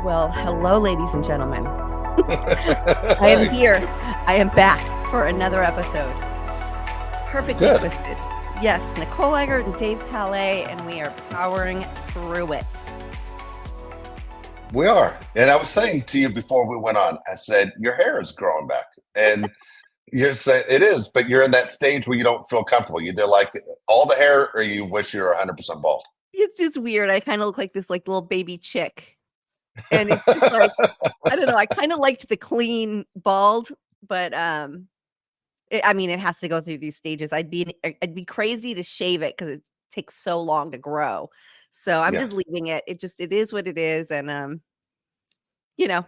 Well, hello, ladies and gentlemen. I am here. I am back for another episode. Perfectly Good. twisted. Yes, Nicole Eggert and Dave Palais, and we are powering through it. We are. And I was saying to you before we went on, I said, your hair is growing back. And you're saying it is, but you're in that stage where you don't feel comfortable. You either like all the hair or you wish you were 100% bald. It's just weird. I kind of look like this little baby chick. And it's just like, I don't know. I kind of liked the clean bald, but it has to go through these stages. I'd be crazy to shave it because it takes so long to grow. So I'm just leaving it. It is what it is. And Did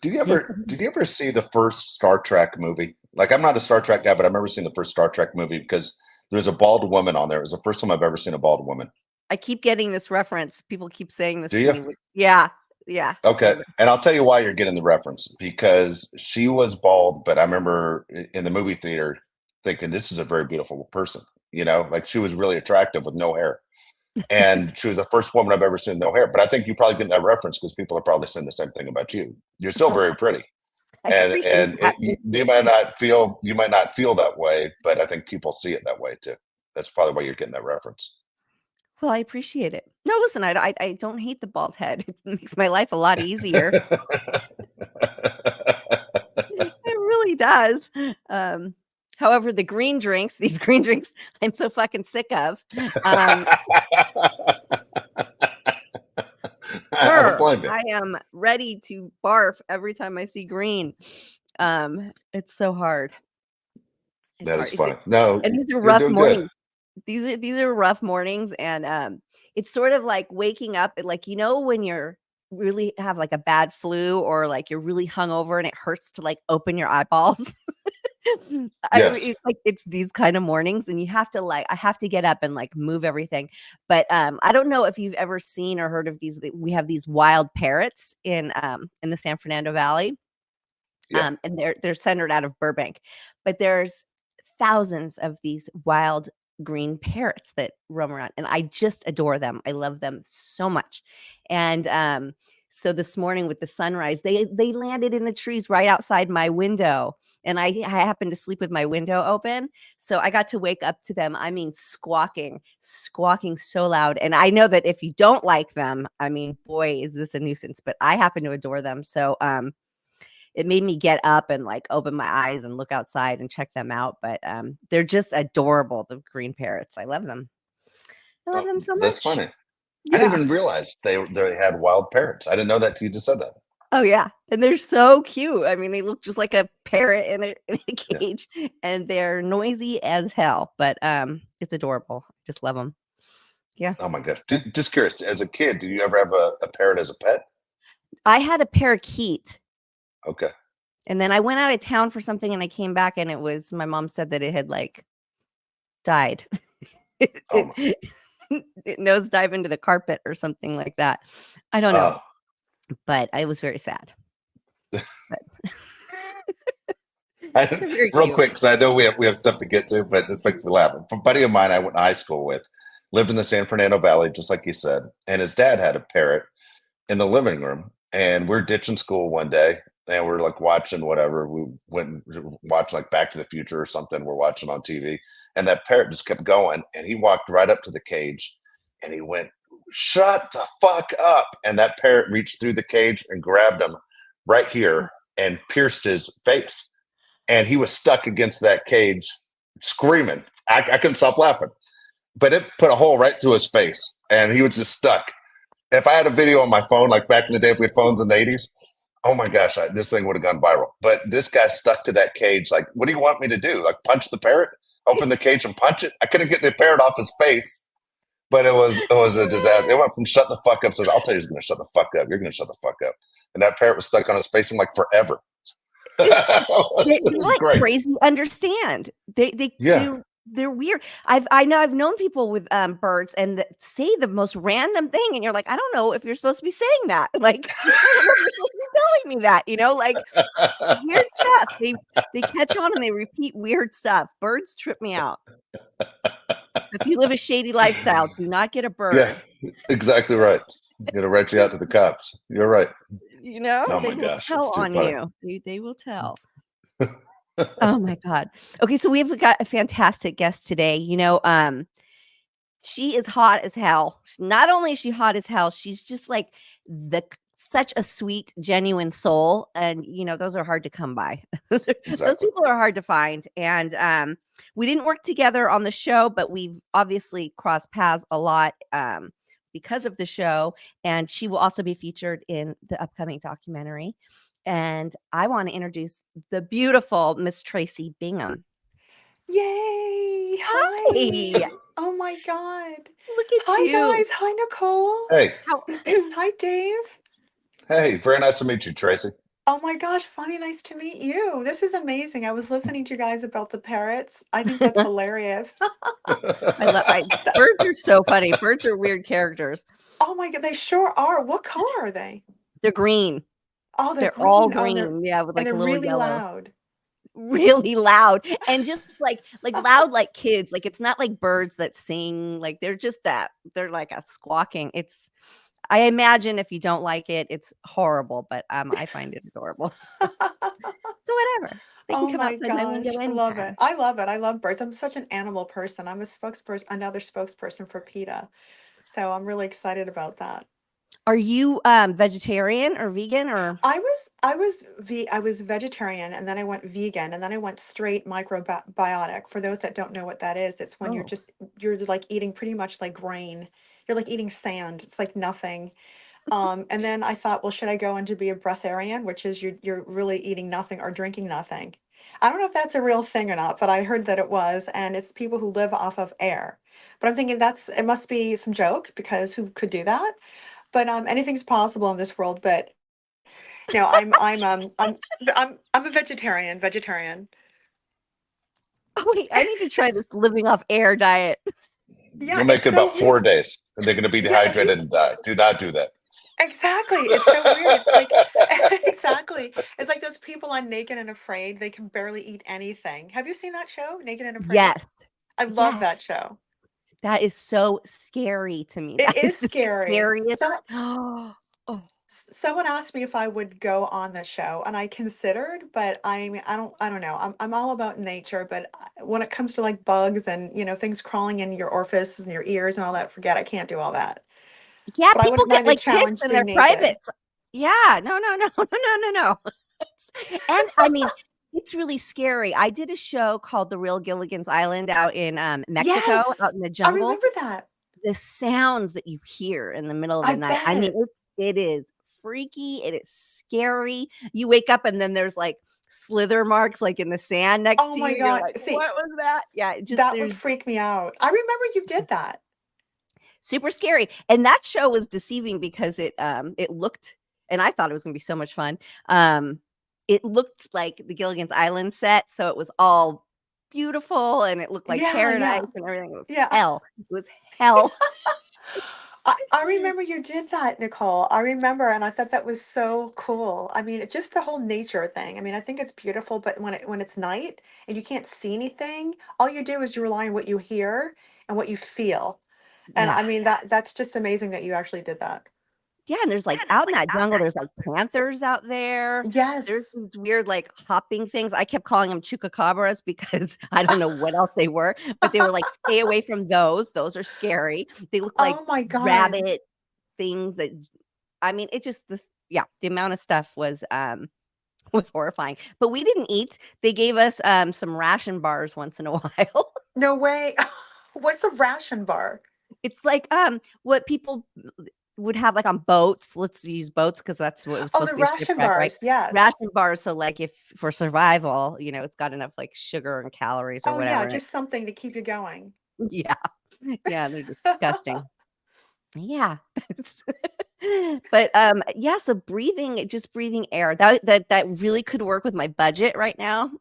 you ever see the first Star Trek movie? Like, I'm not a Star Trek guy, but I remember seeing the first Star Trek movie because there's a bald woman on there. It was the first time I've ever seen a bald woman. I keep getting this reference. People keep saying this to me. Yeah. Yeah. Okay. And I'll tell you why you're getting the reference, because she was bald, but I remember in the movie theater thinking, this is a very beautiful person, like she was really attractive with no hair. And she was the first woman I've ever seen no hair. But I think you probably get that reference because people are probably saying the same thing about you. You're still very pretty. You might not feel that way, but I think people see it that way too. That's probably why you're getting that reference. Well, I appreciate it. No, listen, I don't hate the bald head. It makes my life a lot easier. It really does. However, these green drinks, I'm so fucking sick of. I am ready to barf every time I see green. It's so hard. That is funny. No, and these are rough mornings. These are rough mornings, and it's sort of like waking up, like, when you're really have like a bad flu or like you're really hungover and it hurts to like open your eyeballs. Yes. It's these kind of mornings, and I have to get up and like move everything. But I don't know if you've ever seen or heard of these. We have these wild parrots in the San Fernando Valley, and they're centered out of Burbank, but there's thousands of these wild green parrots that roam around, and I just adore them. I love them so much. And so this morning with the sunrise, they landed in the trees right outside my window, and I happened to sleep with my window open, so I got to wake up to them. I mean, squawking so loud. And I know that if you don't like them, boy, is this a nuisance, but I happen to adore them. So it made me get up and like open my eyes and look outside and check them out. But they're just adorable, the green parrots. I love them. I love them so much. That's funny. Yeah. I didn't even realize they had wild parrots. I didn't know that till you just said that. Oh, yeah. And they're so cute. They look just like a parrot in a cage, and they're noisy as hell. But it's adorable. Just love them. Yeah. Oh, my gosh. Just curious. As a kid, did you ever have a parrot as a pet? I had a parakeet. Okay. And then I went out of town for something, and I came back, and my mom said that it had like died. It nosedive into the carpet or something like that. I don't know. But I was very sad. Real quick, because I know we have stuff to get to, but this makes me laugh. A buddy of mine I went to high school with lived in the San Fernando Valley, just like you said, and his dad had a parrot in the living room, and we're ditching school one day, and we're like watching whatever. We went and watched like Back to the Future or something. We're watching on TV, and that parrot just kept going, and he walked right up to the cage, and he went, "Shut the fuck up!" And that parrot reached through the cage and grabbed him right here and pierced his face, and he was stuck against that cage, screaming. I couldn't stop laughing, but it put a hole right through his face, and he was just stuck. If I had a video on my phone, like back in the day, if we had phones in the 80s, oh my gosh, this thing would have gone viral. But this guy stuck to that cage. Like, what do you want me to do? Like, punch the parrot? Open the cage and punch it? I couldn't get the parrot off his face, but it was a disaster. It went from shut the fuck up. So I'll tell you, he's going to shut the fuck up. You're going to shut the fuck up. And that parrot was stuck on his face in like forever. They like great. Crazy understand. They're weird. I've known people with birds and that say the most random thing, and you're like, I don't know if you're supposed to be saying that. Like, you're supposed to be telling me that, like weird stuff. They catch on and they repeat weird stuff. Birds trip me out. If you live a shady lifestyle, do not get a bird. Yeah, exactly right. Gonna write you out to the cops. You're right. Oh They my will gosh, tell it's too on funny. you. They will tell. Oh my god. Okay, so we've got a fantastic guest today. She is hot as hell. Not only is she hot as hell, she's just like such a sweet, genuine soul, and those are hard to come by. Those Exactly. people are hard to find, and we didn't work together on the show, but we've obviously crossed paths a lot because of the show, and she will also be featured in the upcoming documentary. And I want to introduce the beautiful Miss Traci Bingham. Yay! Hi, Hi. Oh my God. look at Hi you. guys. Hi Nicole. Hey, How Hi Dave. hey, very nice to meet you, Tracy. Oh my gosh, funny, nice to meet you. This is amazing. I was listening to you guys about the parrots. I think that's hilarious. I birds are so funny. Birds are weird characters. Oh my God, they sure are. What color are they? They're green. Oh, they're They're all green. Oh, and green. Yeah, with like a they're little really yellow. loud. Really loud. And just like loud like kids. Like it's not like birds that sing. Like they're just that. They're like a squawking. I imagine if you don't like it, it's horrible, but I find it adorable. So whatever. They can Oh come my outside my window gosh, I love it. anytime. I love it. I love birds. I'm such an animal person. I'm a spokesperson, another spokesperson for PETA. So I'm really excited about that. Are you vegetarian or vegan or I was vegetarian and then I went vegan and then I went straight microbiotic. For those that don't know what that is, it's when oh. you're like eating pretty much like grain. You're like eating sand. It's like nothing. And then I thought, well, should I go into be a breatharian, which is you're really eating nothing or drinking nothing. I don't know if that's a real thing or not, but I heard that it was, and it's people who live off of air. But I'm thinking it must be some joke because who could do that? But anything's possible in this world. But no, I'm a vegetarian. Oh wait, I need to try this living off air diet. Yeah, You'll make it's it so about weird. 4 days, and they're going to be Yeah, if you dehydrated and die. Do not do that. exactly, it's so weird. It's like exactly. It's like those people on Naked and Afraid. They can barely eat anything. Have you seen that show, Naked and Afraid? Yes. I love Yes. that show. That is so scary to me. It That is is the scary. scariest. Oh, oh, Someone asked me if I would go on the show, and I considered, but I don't know. I'm all about nature, but when it comes to like bugs and things crawling in your orifices and your ears and all that, forget I can't do all that. yeah, But I people wouldn't get mind the like ticks challenge in being their naked. privates. Yeah, no, no, no, no, no, no, no. And I mean, it's really scary. I did a show called The Real Gilligan's Island out in Mexico, Yes, out in the I jungle. remember that. The sounds that you hear in the middle of I the night. I mean, bet. it is freaky. It is scary. You wake up and then there's like slither marks like in the sand next Oh to my you. You're God. like, See, what was that? Yeah, that would there's freak me out. I remember you did that. super scary. And that show was deceiving because it looked, and I thought it was gonna be so much fun. It looked like the Gilligan's Island set, so it was all beautiful and it looked like Yeah, paradise yeah, and everything. It was yeah. hell. It was hell. I remember you did that, Nicole. I remember, and I thought that was so cool. I mean, just the whole nature thing. I mean, I think it's beautiful, but when it's night and you can't see anything, all you do is you rely on what you hear and what you feel. And Yeah. I mean that's just amazing that you actually did that. Yeah, and there's, like out in that jungle, there's, like, panthers out there. There's Yes. these weird, like, hopping things. I kept calling them chupacabras because I don't know what else they were, but they were like, "Stay away from those. Those are scary." They look like Oh my God. rabbit things that I mean, it just this yeah, the amount of stuff was horrifying. But we didn't eat. They gave us, some ration bars once in a while. No way. What's a ration bar? It's like, what people would have, like, on boats. Let's use boats because that's what it was Oh, supposed the to be a ration shipwreck, right? bars. Yes. Ration bars, so, like, if for survival, it's got enough, like, sugar and calories or Oh yeah, whatever in it. just something to keep you going. Yeah. Yeah, they're disgusting. Yeah. It's but, yeah, so just breathing air, that really could work with my budget right now.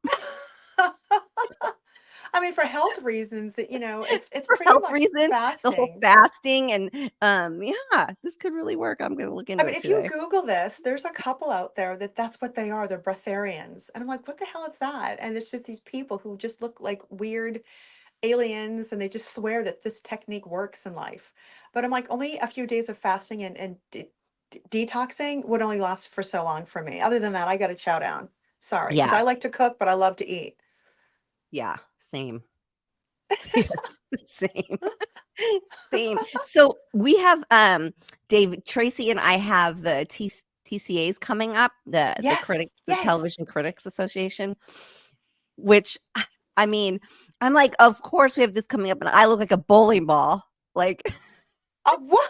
I mean, for health reasons, it's For pretty health much reasons, the whole fasting. fasting and, yeah, this could really work. I'm gonna look I into mean, it if you today. Google this, there's a couple out there that's what they are. They're breatharians. And I'm like, what the hell is that? And it's just these people who just look like weird, aliens, and they just swear that this technique works in life. But I'm like, only a few days of fasting and detoxing would only last for so long for me. Other than that, I got to chow down. Sorry, because Yeah. I like to cook, but I love to eat. Yeah. Same. Yes. Same. Same. So we have David Tracy and I have the TCAs coming up, Yes, the yes. Television Critics Association, which I mean, I'm like, of course we have this coming up, and I look like a bowling ball. Like What?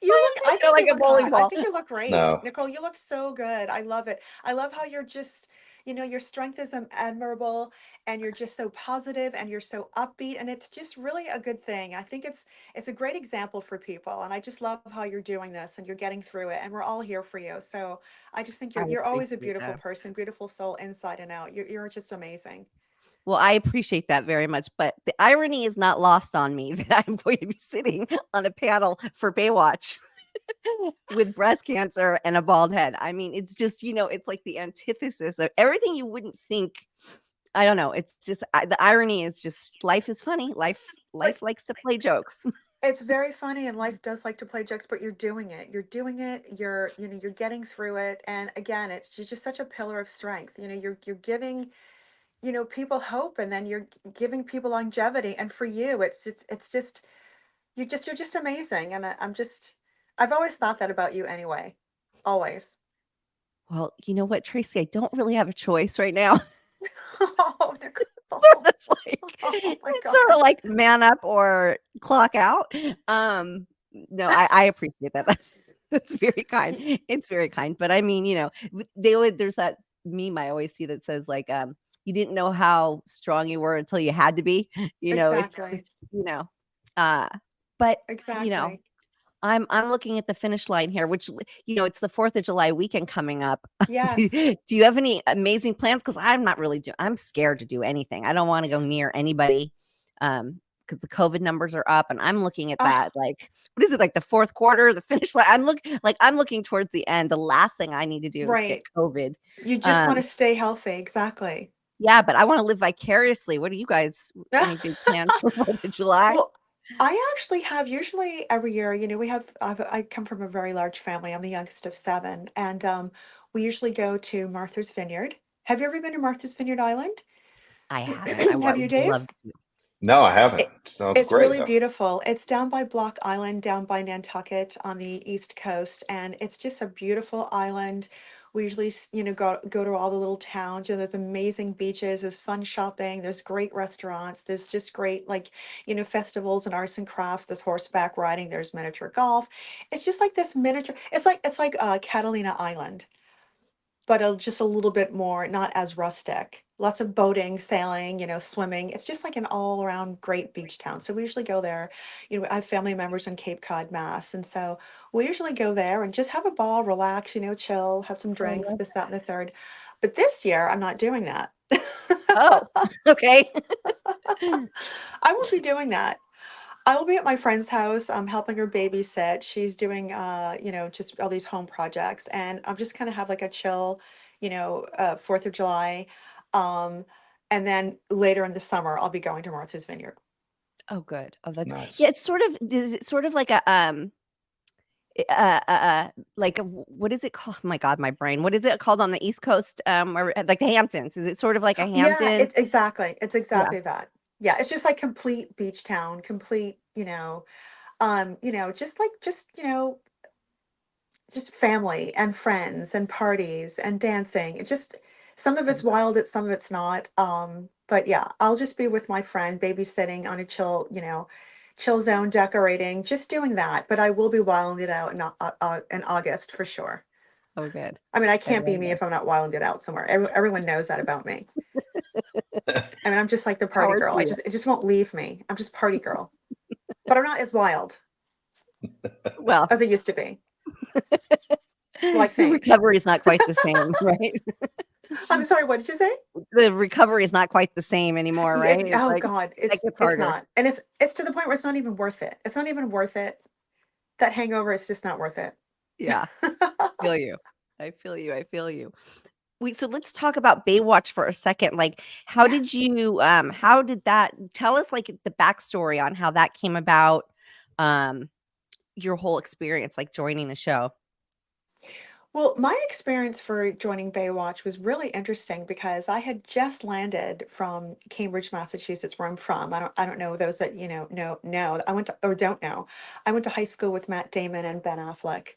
I I think like you a look bowling hot. I ball. think you look great. No. Nicole, you look so good. I love it. I love how you're just, your strength is admirable, and you're just so positive and you're so upbeat, and it's just really a good thing. I think it's a great example for people, and I just love how you're doing this and you're getting through it, and we're all here for you. So I just think I you're always a appreciate beautiful that. person, beautiful soul inside and out. You're just amazing. Well, I appreciate that very much, but the irony is not lost on me that I'm going to be sitting on a panel for Baywatch with breast cancer and a bald head. I mean, it's just, it's like the antithesis of everything you wouldn't think. I don't know. It's just the irony is just life is funny. But Life likes to play jokes. it's very funny, and life does like to play jokes, but you're doing it. You're doing it. You're getting through it. And again, it's just such a pillar of strength. You're giving, people hope, and then you're giving people longevity. And for you, it's just you're just amazing. And I've always thought that about you anyway. Always. Well, you know what, Tracy? I don't really have a choice right now. Oh, Nicole. It's like Oh my it's sort God. of like man up or clock out. No, I appreciate that. That's very kind. It's very kind. But I mean, there's that meme I always see that says like, you didn't know how strong you were until you had to be. It's Exactly. just, uh, but you know, Exactly. I'm looking at the finish line here, which it's the 4th of July weekend coming up. do, Yes. do you have any amazing plans? Because I'm not really I'm scared to do anything. I don't want to go near anybody, because the COVID numbers are up, and I'm looking at Ah, that. Like, what is it, like the fourth quarter, the finish line? I'm looking towards the end. The last thing I need to do is get right. COVID. You just want to Um, stay healthy. Exactly. yeah, but I want to live vicariously. What do you guys? Any big plans for 4th of July? Well, I actually have usually every year, I come from a very large family. I'm the youngest of seven. And we usually go to Martha's Vineyard. Have you ever been to Martha's Vineyard Island? I haven't. I Have you, would Dave? love to. No, I haven't. It, Sounds it's great really though. beautiful. It's down by Block Island, down by Nantucket on the East Coast, and it's just a beautiful island. We usually, go to all the little towns. There's amazing beaches. There's fun shopping. There's great restaurants. There's just great, like, festivals and arts and crafts. There's horseback riding. There's miniature golf. It's just like this miniature. It's like Catalina Island, but just a little bit more, not as rustic. Lots of boating, sailing, swimming. It's just like an all around great beach town. So we usually go there. I have family members in Cape Cod, Mass. And so we usually go there and just have a ball, relax, chill, have some I drinks, love this, that, and that. the third. But this year, I'm not doing that. Oh, okay. I won't be doing that. I will be at my friend's house. I'm helping her babysit. She's doing, just all these home projects, and I'm just kind of have like a chill, 4th of July. Um, and then later in the summer, I'll be going to Martha's Vineyard. Oh, good. Oh, that's yeah. Nice. It's sort of is it sort of like a like what is it called? Oh my God, my brain. What is it called on the East Coast? Or like the Hamptons? Is it sort of like a Yeah, Hampton? it's Yeah. exactly that. Yeah, it's just like complete beach town, complete, just family and friends and parties and dancing. It's just some of it's wild, some of it's not. But yeah, I'll just be with my friend, babysitting on a chill, chill zone, decorating, just doing that. But I will be wilding it out in August for sure. Oh, good. I mean, I I can't be love me that. if I'm not wilding it out somewhere. Everyone knows that about me. I mean, I'm just like the party Power to girl. you. It just won't leave me. I'm just party girl, but I'm not as wild Well, as I used to be. Well, I the think. recovery is not quite the same, right? I'm sorry. What did you say? The recovery is not quite the same anymore, Yeah, right? It's oh like God, that gets it's harder. not. And it's to the point where it's not even worth it. It's not even worth it. That hangover is just not worth it. Yeah. Feel you. I feel you. I feel you. So let's talk about Baywatch for a second. Like, how did Yes. how did that tell us like the backstory on how that came about, um, your whole experience, like joining the show? Well, my experience for joining Baywatch was really interesting because I had just landed from Cambridge, Massachusetts, where I'm from. I don't know those that, know. I went to or don't know. I went to high school with Matt Damon and Ben Affleck.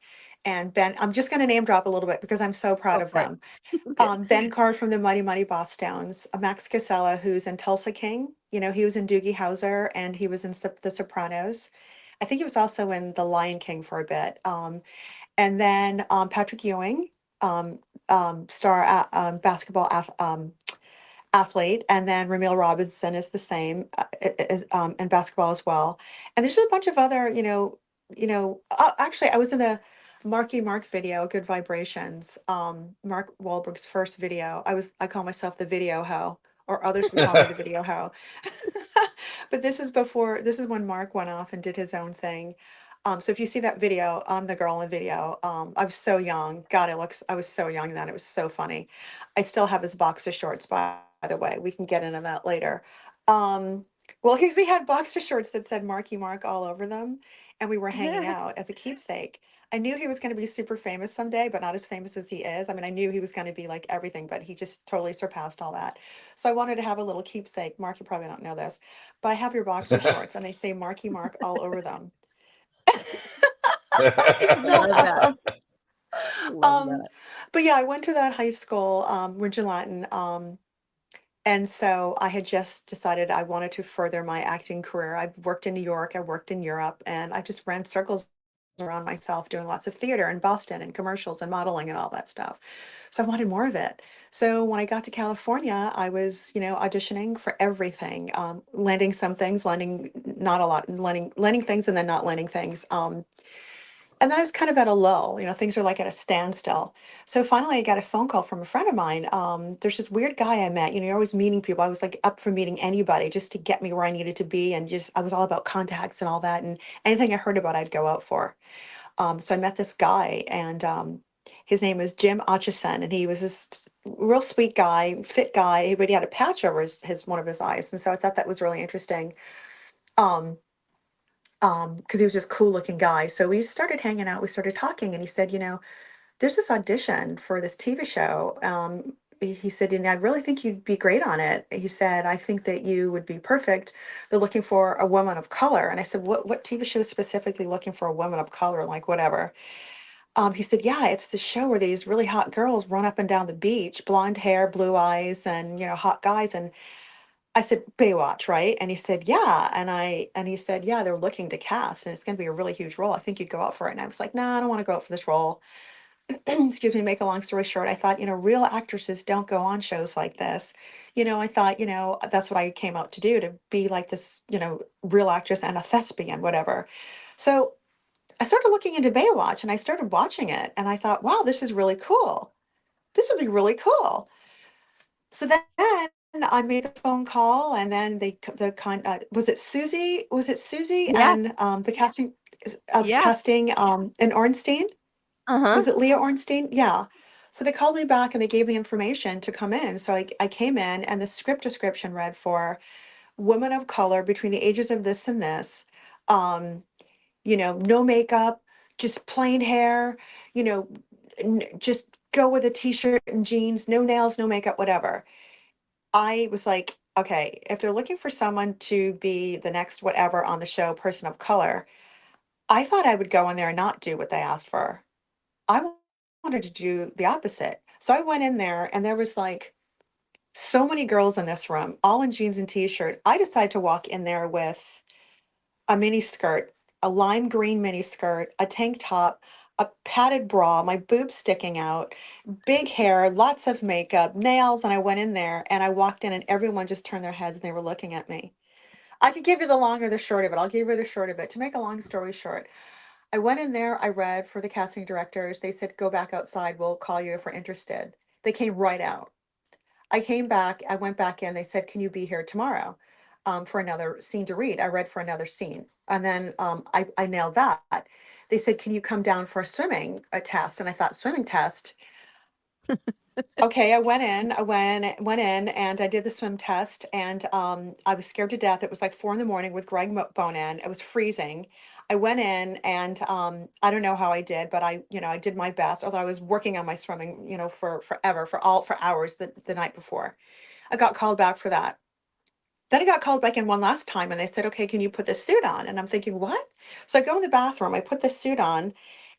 And Ben, I'm just going to name drop a little bit because I'm so proud Go of for it. them. Okay. Ben Carr from the Mighty Mighty Boss Downs, Max Casella, who's in Tulsa King. He was in Doogie Howser and he was in The Sopranos. I think he was also in The Lion King for a bit. And then Patrick Ewing, um, basketball athlete, and then Ramil Robinson is the same in basketball as well. And there's just a bunch of other, actually, I was in the Marky Mark video, Good Vibrations, Mark Wahlberg's first video. I call myself the video hoe, or others would call me the video hoe. But this is when Mark went off and did his own thing. So if you see that video, I'm the girl in the video. I was so young. God, I was so young then. It was so funny. I still have his boxer shorts, by the way. We can get into that later. Um, well, he had boxer shorts that said Marky Mark all over them, and we were hanging out as a keepsake. I knew he was going to be super famous someday, but not as famous as he is. I mean, I knew he was going to be like everything, but he just totally surpassed all that. So I wanted to have a little keepsake. Mark, you probably don't know this, but I have your boxer shorts, and they say Marky Mark all over them. I still Love have that. them. Love Um, that. but yeah, I went to that high school, Ridge Latin, and so I had just decided I wanted to further my acting career. I've worked in New York, I worked in Europe, and I just ran circles around myself doing lots of theater in Boston and commercials and modeling and all that stuff. So I wanted more of it. So when I got to California, I was, auditioning for everything, landing some things, landing not a lot, landing things and then not landing things. And then I was kind of at a lull, things are like at a standstill. So finally, I got a phone call from a friend of mine. There's this weird guy I met. You're always meeting people. I was like up for meeting anybody just to get me where I needed to be. And just, I was all about contacts and all that. And anything I heard about, I'd go out for. So I met this guy, and his name was Jim Acheson. And he was this real sweet guy, fit guy, but he had a patch over one of his eyes. And so I thought that was really interesting. Um, because he was just cool looking guy. So we started hanging out, we started talking, and he said, there's this audition for this TV show. He said, and I really think you'd be great on it. He said, I think that you would be perfect. They're looking for a woman of color. And I said, what TV show is specifically looking for a woman of color? Like whatever. He said, yeah, it's the show where these really hot girls run up and down the beach, blonde hair, blue eyes, and hot guys. And I said, Baywatch, right? And he said, yeah. And he said, yeah, they're looking to cast and it's going to be a really huge role. I think you'd go out for it. And I was like, nah, I don't want to go out for this role. Excuse me, make a long story short. I thought, real actresses don't go on shows like this. I thought, that's what I came out to do, to be like this, real actress and a thespian, whatever. So I started looking into Baywatch and I started watching it and I thought, wow, this is really cool. This would be really cool. So then I made the phone call, and then was it Susie? Was it Susie Yeah. and the Yeah. casting in Ornstein? Uh-huh. Was it Leah Ornstein? Yeah. So they called me back and they gave the information to come in. So I came in, and the script description read for women of color between the ages of this and this. Um, no makeup, just plain hair, you know, just go with a t-shirt and jeans, no nails, no makeup, whatever. I was like, okay, if they're looking for someone to be the next whatever on the show, person of color, I thought I would go in there and not do what they asked for. I wanted to do the opposite. So I went in there and there was like so many girls in this room, all in jeans and t-shirt. I decided to walk in there with a mini skirt, a lime green mini skirt, a tank top, a padded bra, my boobs sticking out, big hair, lots of makeup, nails. And I went in there and I walked in and everyone just turned their heads and they were looking at me. I could give you the long or the short of it. I'll give you the short of it. To make a long story short, I went in there, I read for the casting directors. They said, go back outside. We'll call you if we're interested. They came right out. I came back, I went back in, they said, can you be here tomorrow for another scene to read? I read for another scene. And then I nailed that. They said, can you come down for a test? And I thought, swimming test? Okay, I went in and I did the swim test and I was scared to death. It was like 4 in the morning with Greg Bonan. It was freezing. I went in and I don't know how I did, but I did my best. Although I was working on my swimming, for forever, for hours the night before. I got called back for that. Then I got called back in one last time and they said, okay, can you put this suit on? And I'm thinking, what? So I go in the bathroom, I put this suit on,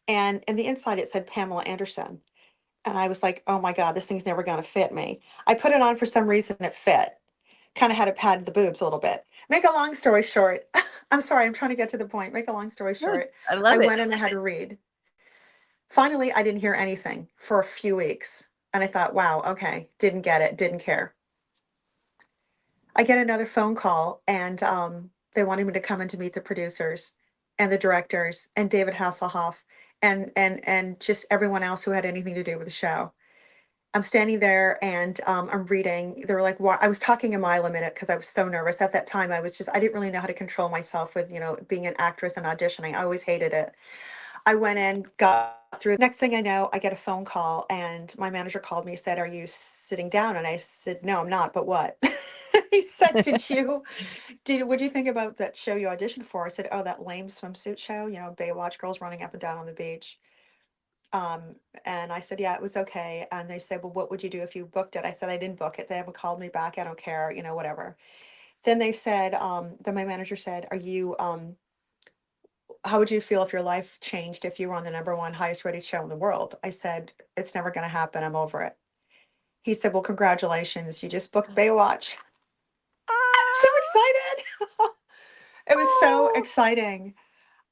and in the inside it said Pamela Anderson. And I was like, oh my God, this thing's never going to fit me. I put it on for some reason, it fit. Kind of had to pad the boobs a little bit. Make a long story short, I'm sorry, I'm trying to get to the point. Make a long story No, short, I I love it. went in and I had to read. Finally, I didn't hear anything for a few weeks. And I thought, wow, okay, didn't get it, didn't care. I get another phone call and they wanted me to come in to meet the producers and the directors and David Hasselhoff and just everyone else who had anything to do with the show. I'm standing there and I'm reading. They were like, "Why?" I was talking a mile a minute because I was so nervous at that time. I didn't really know how to control myself with, being an actress and auditioning. I always hated it. I went in, got through. Next thing I know, I get a phone call and my manager called me, said, "Are you sitting down?" And I said, "No, I'm not, but what?" He said, what do you think about that show you auditioned for? I said, "Oh, that lame swimsuit show, Baywatch girls running up and down on the beach." Um, and I said, "Yeah, it was okay." And they said, "Well, what would you do if you booked it?" I said, "I didn't book it. They haven't called me back. I don't care, whatever." Then they said, then my manager said, how would you feel if your life changed if you were on the number one highest rated show in the world? I said, "It's never going to happen. I'm over it." He said, "Well, congratulations. You just booked Baywatch." I'm so Ah, excited. It was so oh, exciting.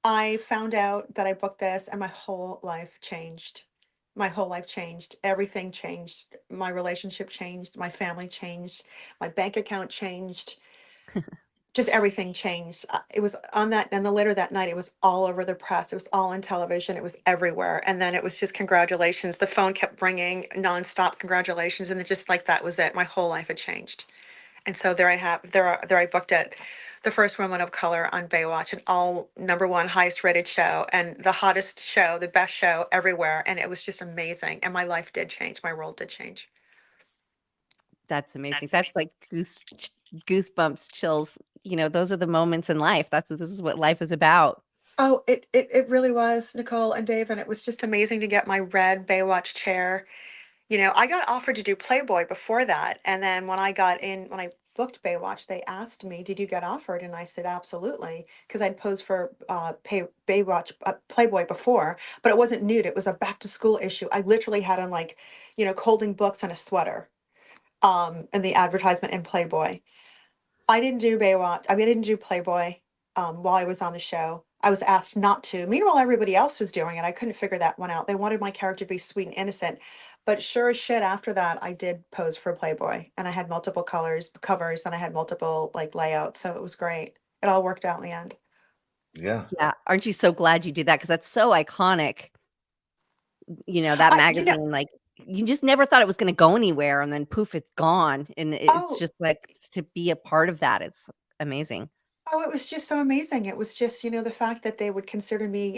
I found out that I booked this and my whole life changed. My whole life changed. Everything changed. My relationship changed. My family changed. My bank account changed. Just everything changed. It was on that, and the later that night, it was all over the press. It was all on television. It was everywhere. And then it was just congratulations. The phone kept ringing nonstop congratulations. And it just like that was it. My whole life had changed. And so there I booked it, the first woman of color on Baywatch, an all number one highest rated show and the hottest show, the best show everywhere. And it was just amazing. And my life did change. My world did change. that's amazing. That's like goosebumps, chills. Those are the moments in life. This is what life is about. Oh, it really was, Nicole and Dave. And it was just amazing to get my red Baywatch chair. I got offered to do Playboy before that, and then when I booked Baywatch, they asked me, "Did you get offered?" And I said, "Absolutely," because I'd posed for Baywatch Playboy before, but it wasn't nude. It was a back to school issue. I literally had on like, holding books and a sweater, in the advertisement in Playboy. I didn't do Baywatch. I mean, I didn't do Playboy while I was on the show. I was asked not to. Meanwhile, everybody else was doing it. I couldn't figure that one out. They wanted my character to be sweet and innocent. But sure as shit, after that, I did pose for Playboy, and I had multiple covers, and I had multiple like layouts. So it was great. It all worked out in the end. Yeah. Yeah, aren't you so glad you did that? Because that's so iconic. That I, you know, magazine, like, you just never thought it was gonna go anywhere, and then poof, it's gone, and it's oh, just, like, to be a part of that is amazing. Oh, it was just so amazing. It was just, the fact that they would consider me,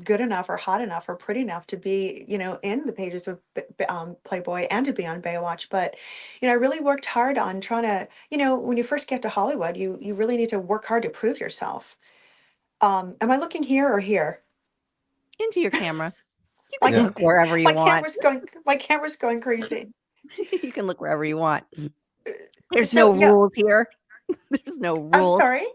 good enough or hot enough or pretty enough to be, in the pages of Playboy and to be on Baywatch. But, I really worked hard on trying to, when you first get to Hollywood, you really need to work hard to prove yourself. Am I looking here or here? Into your camera. You My can Yeah. look wherever you want. my camera's going crazy. You can look wherever you want. There's So no yeah, rules here. There's no I'm rules. sorry.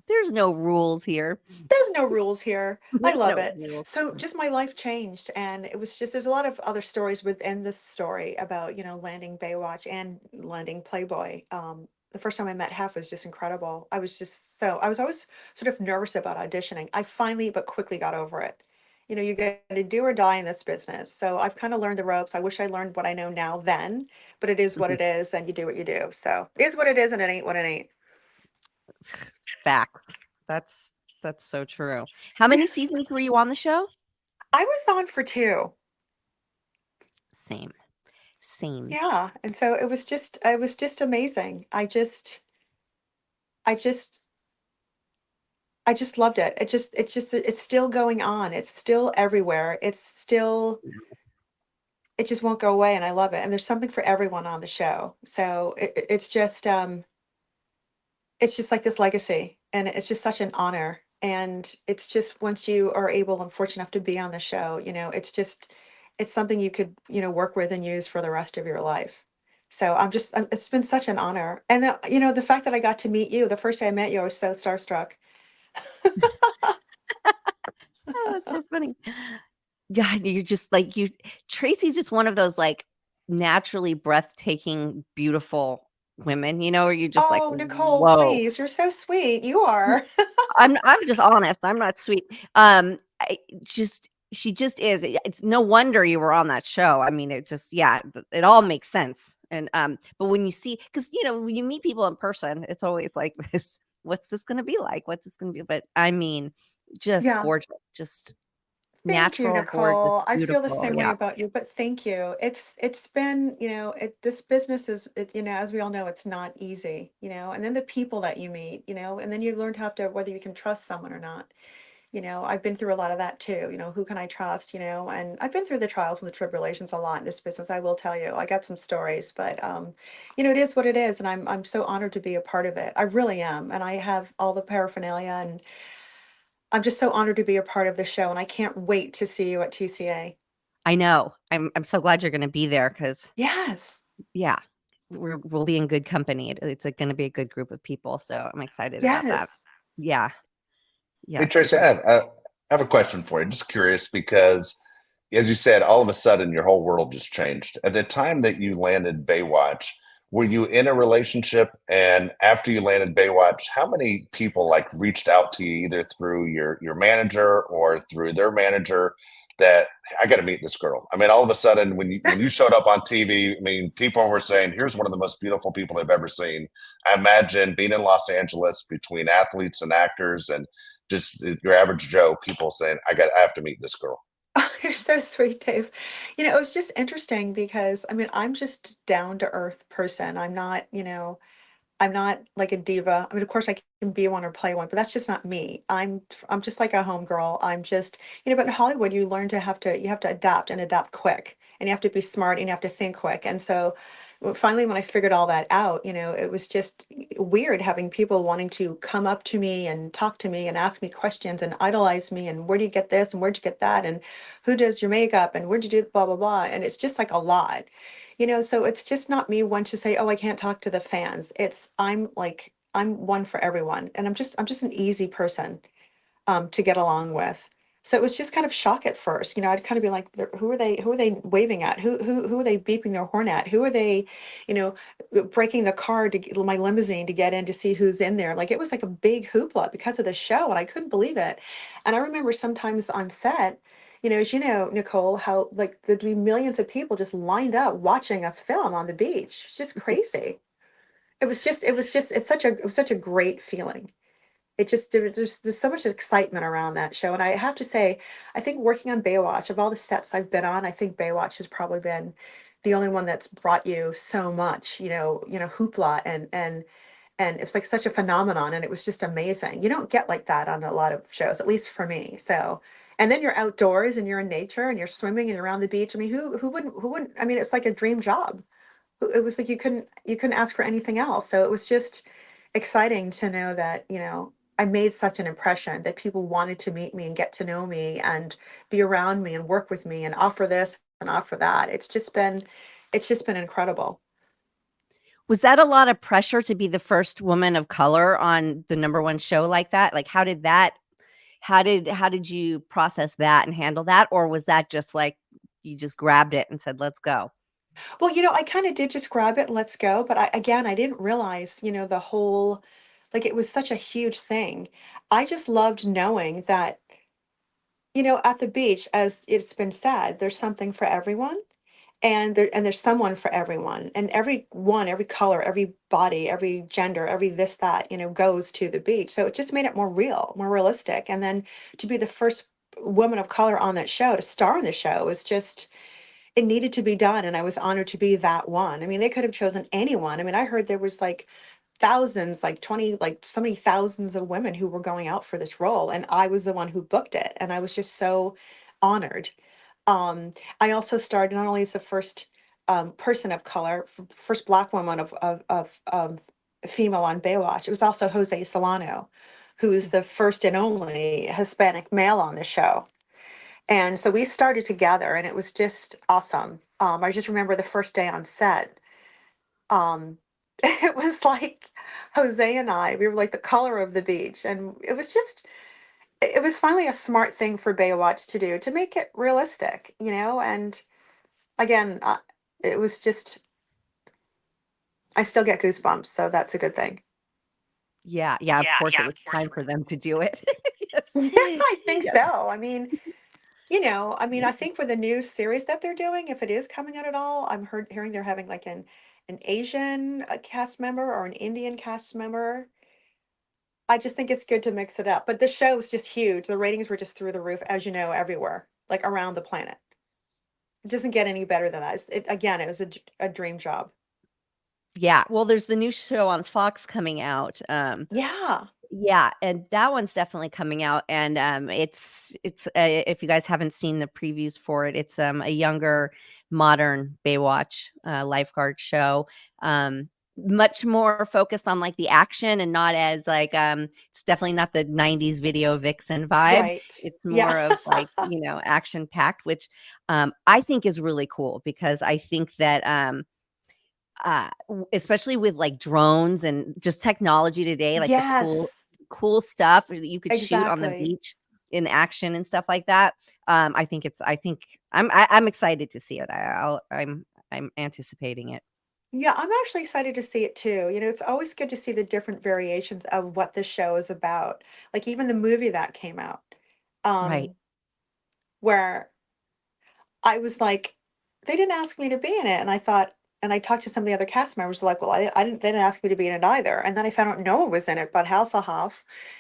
There's no rules here. There's no rules here. I There's love no it. rules. So just my life changed and it was just there's a lot of other stories within this story about, landing Baywatch and landing Playboy. The first time I met Hef was just incredible. I was always sort of nervous about auditioning. I finally but quickly got over it. You got to do or die in this business. So I've kind of learned the ropes. I wish I learned what I know now then, but it is what it is and you do what you do. So it is what it is and it ain't what it ain't. Facts. That's so true. How many seasons were you on the show? I was on for two. Same. Sames. Yeah, and so it was just amazing. I just I just loved it. It's still going on. It's still everywhere. It's still it just won't go away, and I love it. And there's something for everyone on the show. So it's just like this legacy, and it's just such an honor. And it's just once you are able and fortunate enough to be on the show, it's something you could, work with and use for the rest of your life. So it's been such an honor. And the fact that I got to meet you, the first day I met you, I was so starstruck. Oh, that's so funny. Yeah, you're just like you Tracy's just one of those like naturally breathtaking, beautiful women, where you're just like, Oh, Nicole, whoa. please, you're so sweet. You are. I'm just honest. I'm not sweet. I just she just is. It's no wonder you were on that show. I mean, it just yeah, it all makes sense. And but when you see, because when you meet people in person, it's always like this. What's this going to be like? What's this going to be? But I mean, just Yeah. gorgeous, just Thank you, natural, gorgeous, Nicole. I feel the beautiful. same way Yeah, about you, but thank you. It's been, this business is, as we all know, it's not easy, and then the people that you meet, and then you learn to have to, whether you can trust someone or not. I've been through a lot of that too, who can I trust, and I've been through the trials and the tribulations a lot in this business. I will tell you, I got some stories, but, it is what it is. And I'm so honored to be a part of it. I really am. And I have all the paraphernalia, and I'm just so honored to be a part of the show, and I can't wait to see you at TCA. I know. I'm so glad you're going to be there because Yes. yeah, we'll be in good company. It's going to be a good group of people. So I'm excited about that. Yes. Yeah, Hey, yeah, Tracy, super. I have a question for you. Just curious because, as you said, all of a sudden your whole world just changed. At the time that you landed Baywatch, were you in a relationship? And after you landed Baywatch, how many people like reached out to you either through your manager or through their manager that I got to meet this girl? I mean, all of a sudden when you showed up on TV, I mean, people were saying, "Here's one of the most beautiful people they've ever seen." I imagine being in Los Angeles between athletes and actors and just your average Joe, people saying, I have to meet this girl." Oh, you're so sweet, Dave. It was just interesting because I mean, I'm just down to earth person. I'm not like a diva. I mean, of course, I can be one or play one, but that's just not me. I'm just like a homegirl. I'm just, but in Hollywood, you have to adapt and adapt quick, and you have to be smart and you have to think quick. And so, finally, when I figured all that out, it was just weird having people wanting to come up to me and talk to me and ask me questions and idolize me and where do you get this and where'd you get that and who does your makeup and where'd you do blah blah blah. And it's just like a lot. So it's just not me one to say, oh, I can't talk to the fans. I'm one for everyone. And I'm just an easy person to get along with. So it was just kind of shock at first. I'd kind of be like, Who are they waving at? Who are they beeping their horn at? Who are they, you know, breaking the car to my limousine to get in to see who's in there? Like it was like a big hoopla because of the show, and I couldn't believe it. And I remember sometimes on set, as you know, Nicole, how like there'd be millions of people just lined up watching us film on the beach. It's just crazy. It was such a great feeling. There's so much excitement around that show. And I have to say, I think working on Baywatch, of all the sets I've been on, I think Baywatch has probably been the only one that's brought you so much, hoopla and it's like such a phenomenon, and it was just amazing. You don't get like that on a lot of shows, at least for me. So, and then you're outdoors and you're in nature and you're swimming and you're around the beach. I mean, who wouldn't, I mean, it's like a dream job. It was like you couldn't ask for anything else. So it was just exciting to know that, I made such an impression that people wanted to meet me and get to know me and be around me and work with me and offer this and offer that. It's just been incredible. Was that a lot of pressure to be the first woman of color on the number one show like that? Like, how did you process that and handle that? Or was that just like you just grabbed it and said, let's go? Well, I kind of did just grab it and let's go. But I didn't realize, the whole, like it was such a huge thing. I just loved knowing that, at the beach, as it's been said, there's something for everyone. And there's someone for everyone, and every color, every body, every gender, every this that goes to the beach. So it just made it more real, more realistic. And then to be the first woman of color on that show, to star in the show, was just, it needed to be done, and I was honored to be that one. I mean, they could have chosen anyone. I mean, I heard there was like thousands, like 20, like so many thousands of women who were going out for this role, and I was the one who booked it, and I was just so honored. Um, I also starred not only as the first person of color, first Black woman of female on Baywatch. It was also Jose Solano, who's the first and only Hispanic male on the show. And so we started together, and it was just awesome. I just remember the first day on set. Um, it was like Jose and I, we were like the color of the beach, and it was finally a smart thing for Baywatch to do to make it realistic, you know. And again, it was just, I still get goosebumps, so that's a good thing. Yeah, yeah, of course it was time for them to do it. Yes. Yeah, I think Yes. so. I mean, I think for the new series that they're doing, if it is coming out at all, hearing they're having like an Asian cast member or an Indian cast member. I just think it's good to mix it up. But the show was just huge. The ratings were just through the roof, as you know, everywhere, like around the planet. It doesn't get any better than that. Again, it was a dream job. Yeah, well, there's the new show on Fox coming out, Yeah, yeah, and that one's definitely coming out, and, if you guys haven't seen the previews for it, it's, a younger, modern Baywatch, lifeguard show, much more focused on, like, the action and not as, like, it's definitely not the '90s video vixen vibe. right. It's Yeah. more of, like, action-packed, which, I think is really cool because I think that, especially with like drones and just technology today, like the Yes, cool stuff that you could shoot on the exactly. beach in action and stuff like that. I think I'm excited to see it. I'm anticipating it. Yeah, I'm actually excited to see it too. It's always good to see the different variations of what the show is about. Like even the movie that came out, Right. um, where I was like, they didn't ask me to be in it. And I talked to some of the other cast members like, well, they didn't ask me to be in it either. And then I found out Noah was in it, Bud Hasselhoff,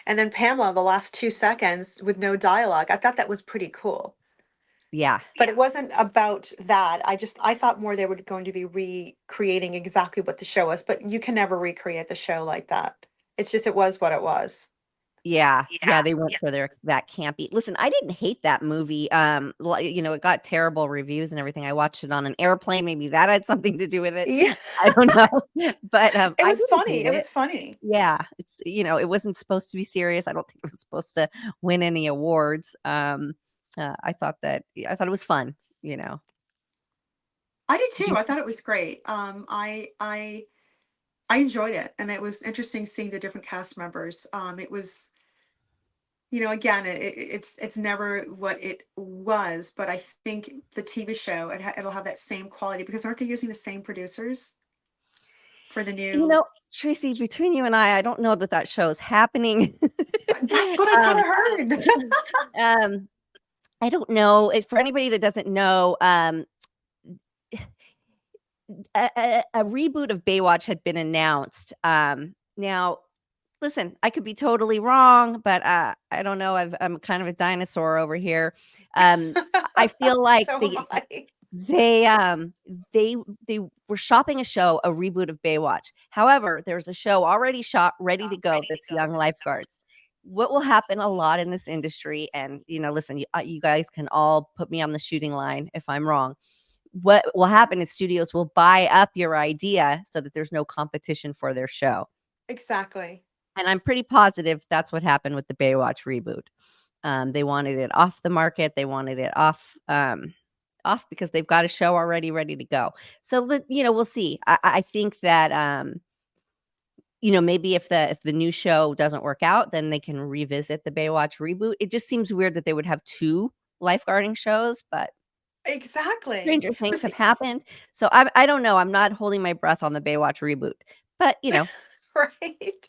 and then Pamela, the last 2 seconds with no dialogue. I thought that was pretty cool. Yeah. But it wasn't about that. I thought more they were going to be recreating exactly what the show was, but you can never recreate the show like that. It's just, it was what it was. Yeah, yeah, they went for that campy. Listen, I didn't hate that movie. It got terrible reviews and everything. I watched it on an airplane. Maybe that had something to do with it. Yeah. I don't know, but It I was didn't funny. hate It it. was funny. Yeah, it wasn't supposed to be serious. I don't think it was supposed to win any awards. I thought it was fun. You know, I did Did too. you? I thought it was great. I enjoyed it, and it was interesting seeing the different cast members. It was, again, it's never what it was, but I think the TV show it'll have that same quality because aren't they using the same producers for the You new? know, Tracy, between you and I don't know that that show is happening. That's what I kind um, of heard. um, I don't know. For anybody that doesn't know, a reboot of Baywatch had been announced. Now, listen, I could be totally wrong, but I don't know. I'm kind of a dinosaur over here. I feel like So am I. they um they they were shopping a reboot of Baywatch. However, there's a show already shot, ready to go. That's Young Lifeguards. What will happen a lot in this industry, and listen, you guys can all put me on the shooting line if I'm wrong. What will happen is studios will buy up your idea so that there's no competition for their show. Exactly. And I'm pretty positive that's what happened with the Baywatch reboot. They wanted it off the market. They wanted it off because they've got a show already ready to go. So we'll see. I think that maybe if the new show doesn't work out, then they can revisit the Baywatch reboot. It just seems weird that they would have two lifeguarding shows, but Exactly. stranger But things have see, happened. So I don't know. I'm not holding my breath on the Baywatch reboot, but right.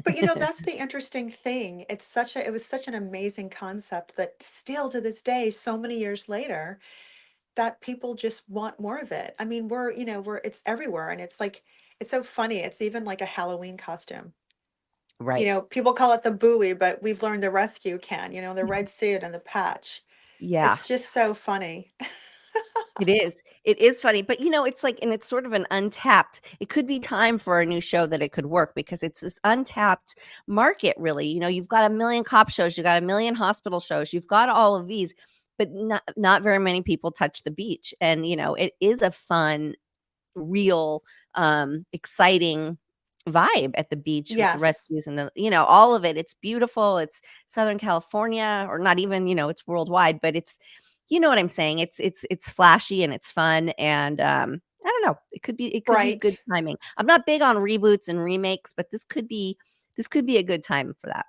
But that's the interesting thing. It was such an amazing concept that still to this day, so many years later, that people just want more of it. I mean, it's everywhere, and it's so funny. It's even like a Halloween costume. right. People call it the buoy, but we've learned the rescue can, the red suit and the patch. Yeah. It's just so funny. It is. It is funny, but it's like, and it's sort of an untapped. It could be time for a new show that it could work because it's this untapped market, really. You've got a million cop shows, you've got a million hospital shows, you've got all of these. but not very many people touch the beach. And it is a fun, real, exciting vibe at the beach with the Yes. rescues and all of it. It's beautiful. It's Southern California, or not even, it's worldwide, but it's, you know what I'm saying? It's flashy and it's fun. And I don't know. It could be good Right. timing. I'm not big on reboots and remakes, but this could be a good time for that.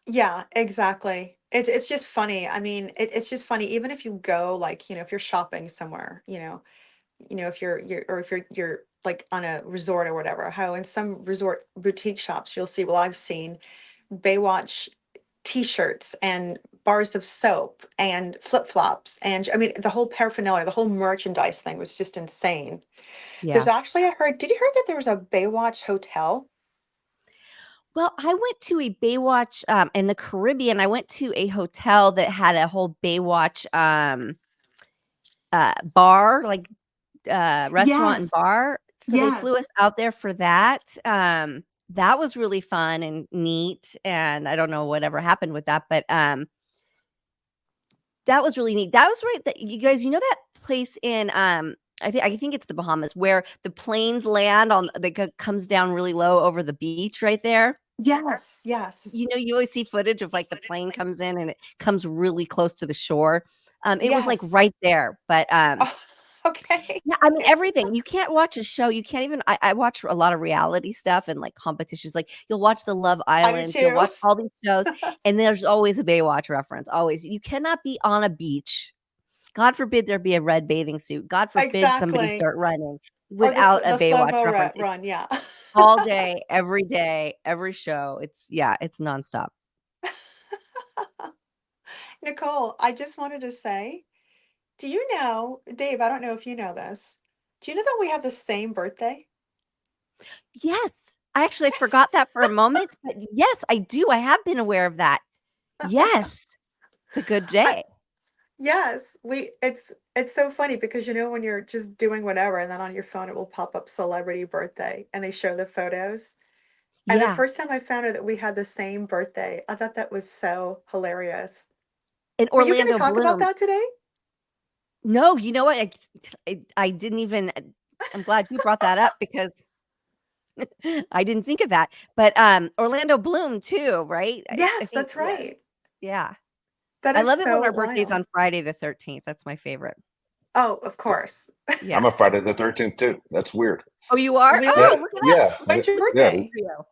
Yeah, exactly. It's just funny. I mean, it's just funny. Even if you go, like, if you're shopping somewhere, if you're or if you're like on a resort or whatever, how in some resort boutique shops you'll see, well, I've seen Baywatch t-shirts and bars of soap and flip-flops, and I mean the whole paraphernalia, the whole merchandise thing was just insane. There's Yeah. actually, did you hear that there was a Baywatch hotel? Well, I went to a Baywatch in the Caribbean. I went to a hotel that had a whole Baywatch bar, like restaurant and Yes. bar. So they flew us Yes. out there for that. That was really fun and neat. And I don't know whatever happened with that, but that was really neat. That was right. That you guys, that place in I think it's the Bahamas where the planes land on that comes down really low over the beach right there. Yes. Yes. You always see footage of like the plane comes in and it comes really close to the shore. It was like Yes. right there, but Oh, okay. yeah, I mean everything. You can't watch a show. You can't even. I watch a lot of reality stuff and like competitions. Like you'll watch the Love I do Islands, you'll too. watch all these shows, and there's always a Baywatch reference. Always, you cannot be on a beach. God forbid there be a red bathing suit. God forbid somebody Exactly. start running Or without a the Baywatch slow-mo reference. It's run, yeah. all day, every show. It's nonstop. Nicole, I just wanted to say, do you know, Dave, I don't know if you know this. Do you know that we have the same birthday? Yes. I actually forgot that for a moment, but yes, I do. I have been aware of that. Yes. It's a good I, day. yes, it's so funny because when you're just doing whatever and then on your phone it will pop up celebrity birthday and they show the photos. And the Yeah. first time I found out that we had the same birthday, I thought that was so hilarious. And Were you going to Orlando talk about Bloom. that today? No, you know what? I didn't even I'm glad you brought that up because I didn't think of that. But Orlando Bloom too, right? I Yes, think that's yeah. right. Yeah. That I is love it when so our birthday's wild. on Friday the 13th. That's my favorite. Oh, of course. I'm Yeah. a Friday the 13th too. That's weird. Oh, you are? Yeah, Oh, Really? look at that. yeah, When's your yeah. birthday? Trio.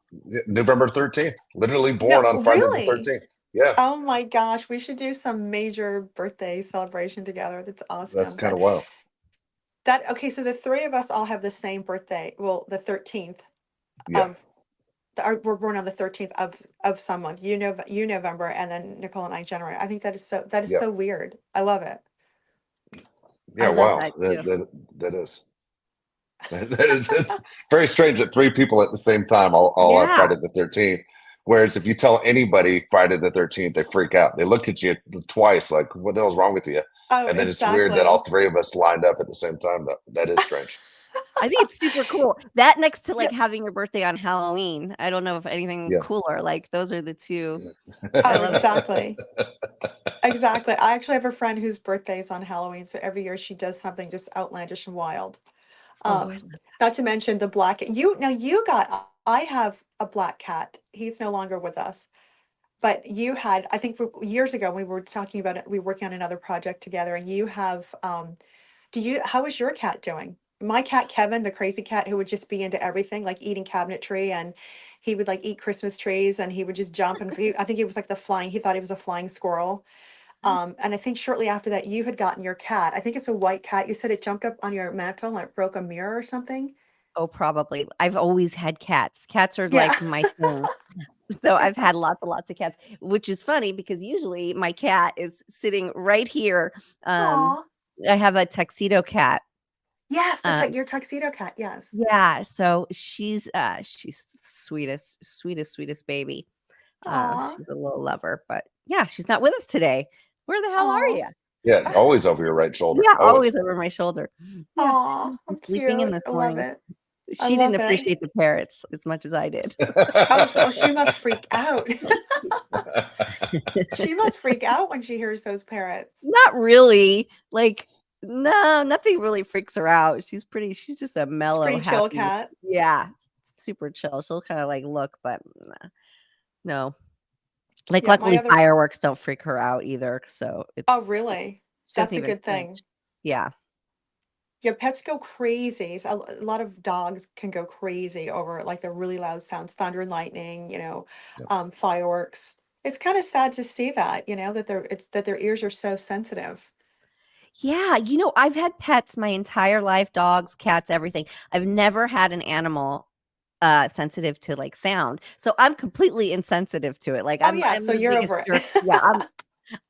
November 13th. Literally No, born on Friday the really? 13th. Yeah, Oh my gosh, we should do some major birthday celebration together. That's that's awesome. kind of wild. Okay, so the three of us all have the same birthday. Well, the 13th Yeah, of we're born on the 13th of someone. You November, and then Nicole and I January. I think that is yeah, so weird. I love it. I yeah. love Wild. that That too. that is. That is, it's very strange that three people at the same time all have Yeah. Friday the 13th. Whereas if you tell anybody Friday the 13th, they freak out. They look at you twice like, what the hell's wrong with you? Oh, And then it's weird that all exactly. three of us lined up at the same time. That is strange. I think it's super cool. That next to Yeah. like having your birthday on Halloween. I don't know if anything Yeah. cooler. Like those are the two. I Oh, love it. exactly. Exactly. I actually have a friend whose birthday is on Halloween, so every year she does something just outlandish and wild. Oh, Um, Not to mention the black you got I have a black cat. He's no longer with us. But you had, I think years ago we were talking about it, we were working on another project together, and you have how is your cat doing? My cat Kevin, the crazy cat who would just be into everything, like eating cabinetry, and he would like eat Christmas trees and he would just jump and I think he was like he thought he was a flying squirrel. And I think shortly after that, you had gotten your cat. I think it's a white cat. You said it jumped up on your mantle and it broke a mirror or something. oh, probably. I've always had cats. Cats are Yeah. like my thing. So I've had lots and lots of cats, which is funny because usually my cat is sitting right here. Um, Aw. I have a tuxedo cat. Yes, Um, your tuxedo cat. Yes. yeah, so she's the sweetest baby. Aw. She's a little lover, but yeah, she's not with us today. Where the hell are Aw. you? Yeah, always over your right shoulder. Yeah, Always. always over my shoulder. Yeah, Aw. How she's sleeping in cute. this I love morning. it. I She didn't love it. appreciate the parrots as much as I did. Oh, she must freak out. She must freak out when she hears those parrots. Not really. Like, no, nothing really freaks her out. She's just a She's a mellow, pretty chill happy, cat. yeah, super chill. She'll kind of like look, but nah, no. Like, Yeah, my luckily, other fireworks don't freak her out either. So Oh, it's really? she doesn't That's a even good flinch. thing. Yeah. Yeah, pets go crazy. So a lot of dogs can go crazy over like the really loud sounds, thunder and lightning, Yep. fireworks. It's kind of sad to see that, that their ears are so sensitive. Yeah, I've had pets my entire life, dogs, cats, everything. I've never had an animal sensitive to like sound. So I'm completely insensitive to it. Like Oh I'm yeah, I'm so the you're biggest over jerk. Yeah, it.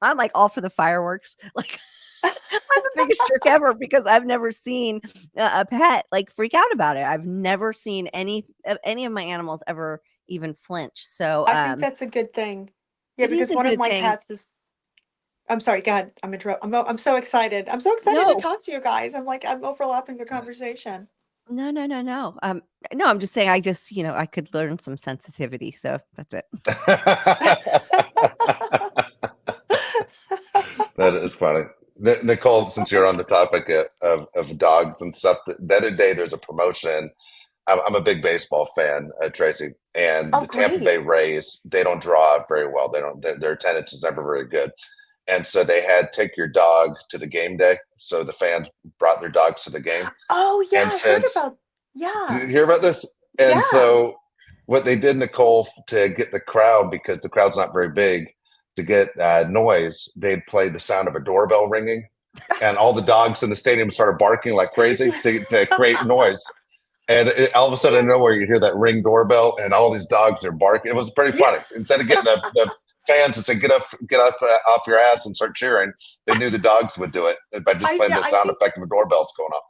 I'm like all for the fireworks. Like I'm the biggest jerk ever because I've never seen a pet like freak out about it. I've never seen any of my animals ever even flinch. So I think that's a good thing. Yeah, it is because a one of good my thing. cats is I'm sorry, go ahead. I'm so excited. I'm so excited to No, talk to you guys. I'm overlapping the conversation. no, no, no, no. No, I'm just saying I could learn some sensitivity. So that's it. That is funny. Nicole, since you're on the topic of dogs and stuff, the other day there's a promotion. I'm a big baseball fan, Tracy, and Oh, the Tampa Bay great. Rays, they don't draw very well. They don't, their attendance is never very good. And so they had take your dog to the game day. So the fans brought their dogs to the game. Oh, yeah, And I heard since, about did yeah. you hear about this? And Yeah. so what they did, Nicole, to get the crowd, because the crowd's not very big, to get noise, they'd play the sound of a doorbell ringing. And all the dogs in the stadium started barking like crazy Yeah. to create noise. And all of a sudden, Yeah. nowhere, you hear that ring doorbell, and all these dogs are barking. It was pretty Yeah. funny. Instead of getting the fans to say get up off your ass and start cheering, they knew the dogs would do it by just playing Yeah, the I sound think effect of a doorbell's going off.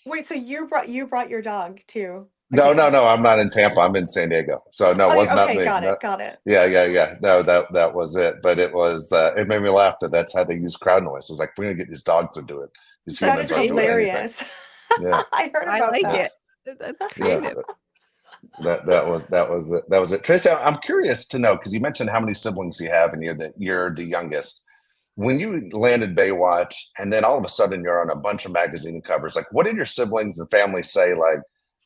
wait, so you brought your dog to a No, no, game? no. I'm not in Tampa. I'm in San Diego. So no, it Oh, was not okay, me. got No, it, got it. yeah, yeah, yeah. No, that was it. But it was it made me laugh that that's how they use crowd noise. It's like we're gonna get these dogs to do it. These That's That humans is aren't doing creative. anything. hilarious. Yeah, I heard I about like yeah, it. that. That's yeah. creative. That was it. That was it. Tracy, I'm curious to know because you mentioned how many siblings you have, and you're the youngest. When you landed Baywatch, and then all of a sudden you're on a bunch of magazine covers, like what did your siblings and family say? Like,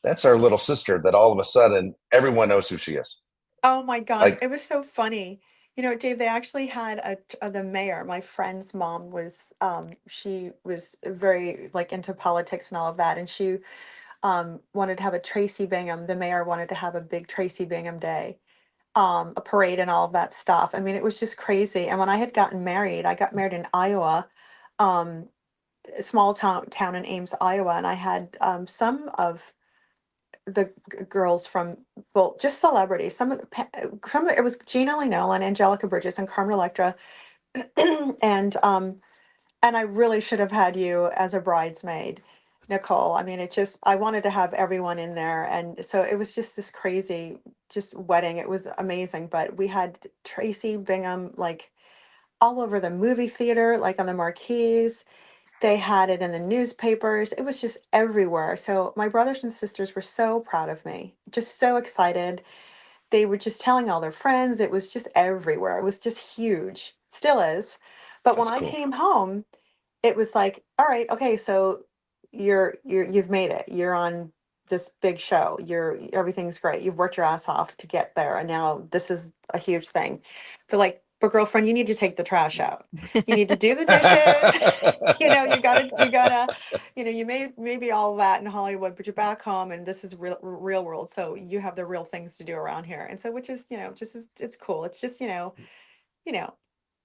that's our little sister. That all of a sudden everyone knows who she is. Oh my gosh, Like, it was so funny. Dave, they actually had the mayor, my friend's mom she was very like into politics and all of that, and she wanted to have a Tracy Bingham, the mayor wanted to have a big Tracy Bingham Day, a parade and all of that stuff. I mean, it was just crazy. And when I had gotten married, I got married in Iowa, um, a small town in Ames, Iowa, and I had some of the girls from, well, just celebrities. It was Gina Lee Nolan, Angelica Bridges, and Carmen Electra, and I really should have had you as a bridesmaid, Nicole. I mean, I wanted to have everyone in there. And so it was just this crazy, just wedding. It was amazing. But we had Tracy Bingham, like all over the movie theater, like on the marquees. They had it in the newspapers. It was just everywhere. So my brothers and sisters were so proud of me, just so excited. They were just telling all their friends. It was just everywhere. It was just huge. Still is. But when that's I cool. came home, it was like, all right, okay, so you've made it. You're on this big show. Everything's great. You've worked your ass off to get there, and now this is a huge thing. They're like, but girlfriend, you need to take the trash out. You need to do the dishes. You gotta, you may be all that in Hollywood, but you're back home, and this is real world. So you have the real things to do around here, and so which is, it's cool. It's just, you know,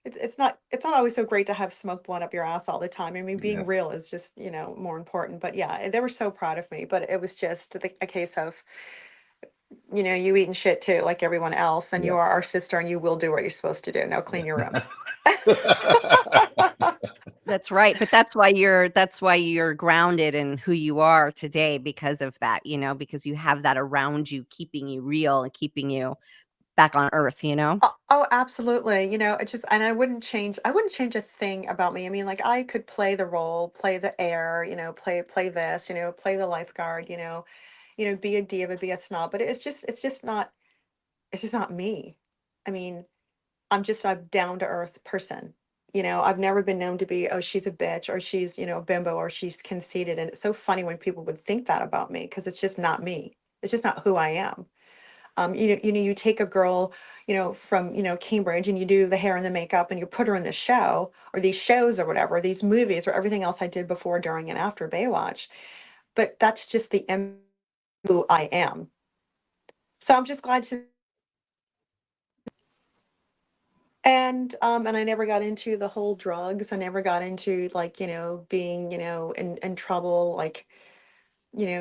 it's not always so great to have smoke blown up your ass all the time. I mean, being Yeah, real is just, more important. But yeah, they were so proud of me. But it was just a case of, you eating shit too, like everyone else, and you yeah. are our sister, and you will do what you're supposed to do. Now clean your room. That's right, but that's why you're grounded in who you are today because of that, because you have that around you keeping you real and keeping you back on earth. Oh, absolutely. It just, and I wouldn't change a thing about me. I mean, like I could play the role, play the air, play this, play the lifeguard, be a diva, be a snob, but it's just not me. I mean, I'm just a down to earth person. I've never been known to be, oh, she's a bitch, or she's, a bimbo, or she's conceited. And it's so funny when people would think that about me, because it's just not me. It's just not who I am. You take a girl, from, Cambridge, and you do the hair and the makeup, and you put her in the show, or these shows or whatever, these movies, or everything else I did before, during, and after Baywatch. But that's just who I am. So I'm just glad to. And I never got into the whole drugs. I never got into, like, being, in trouble, like,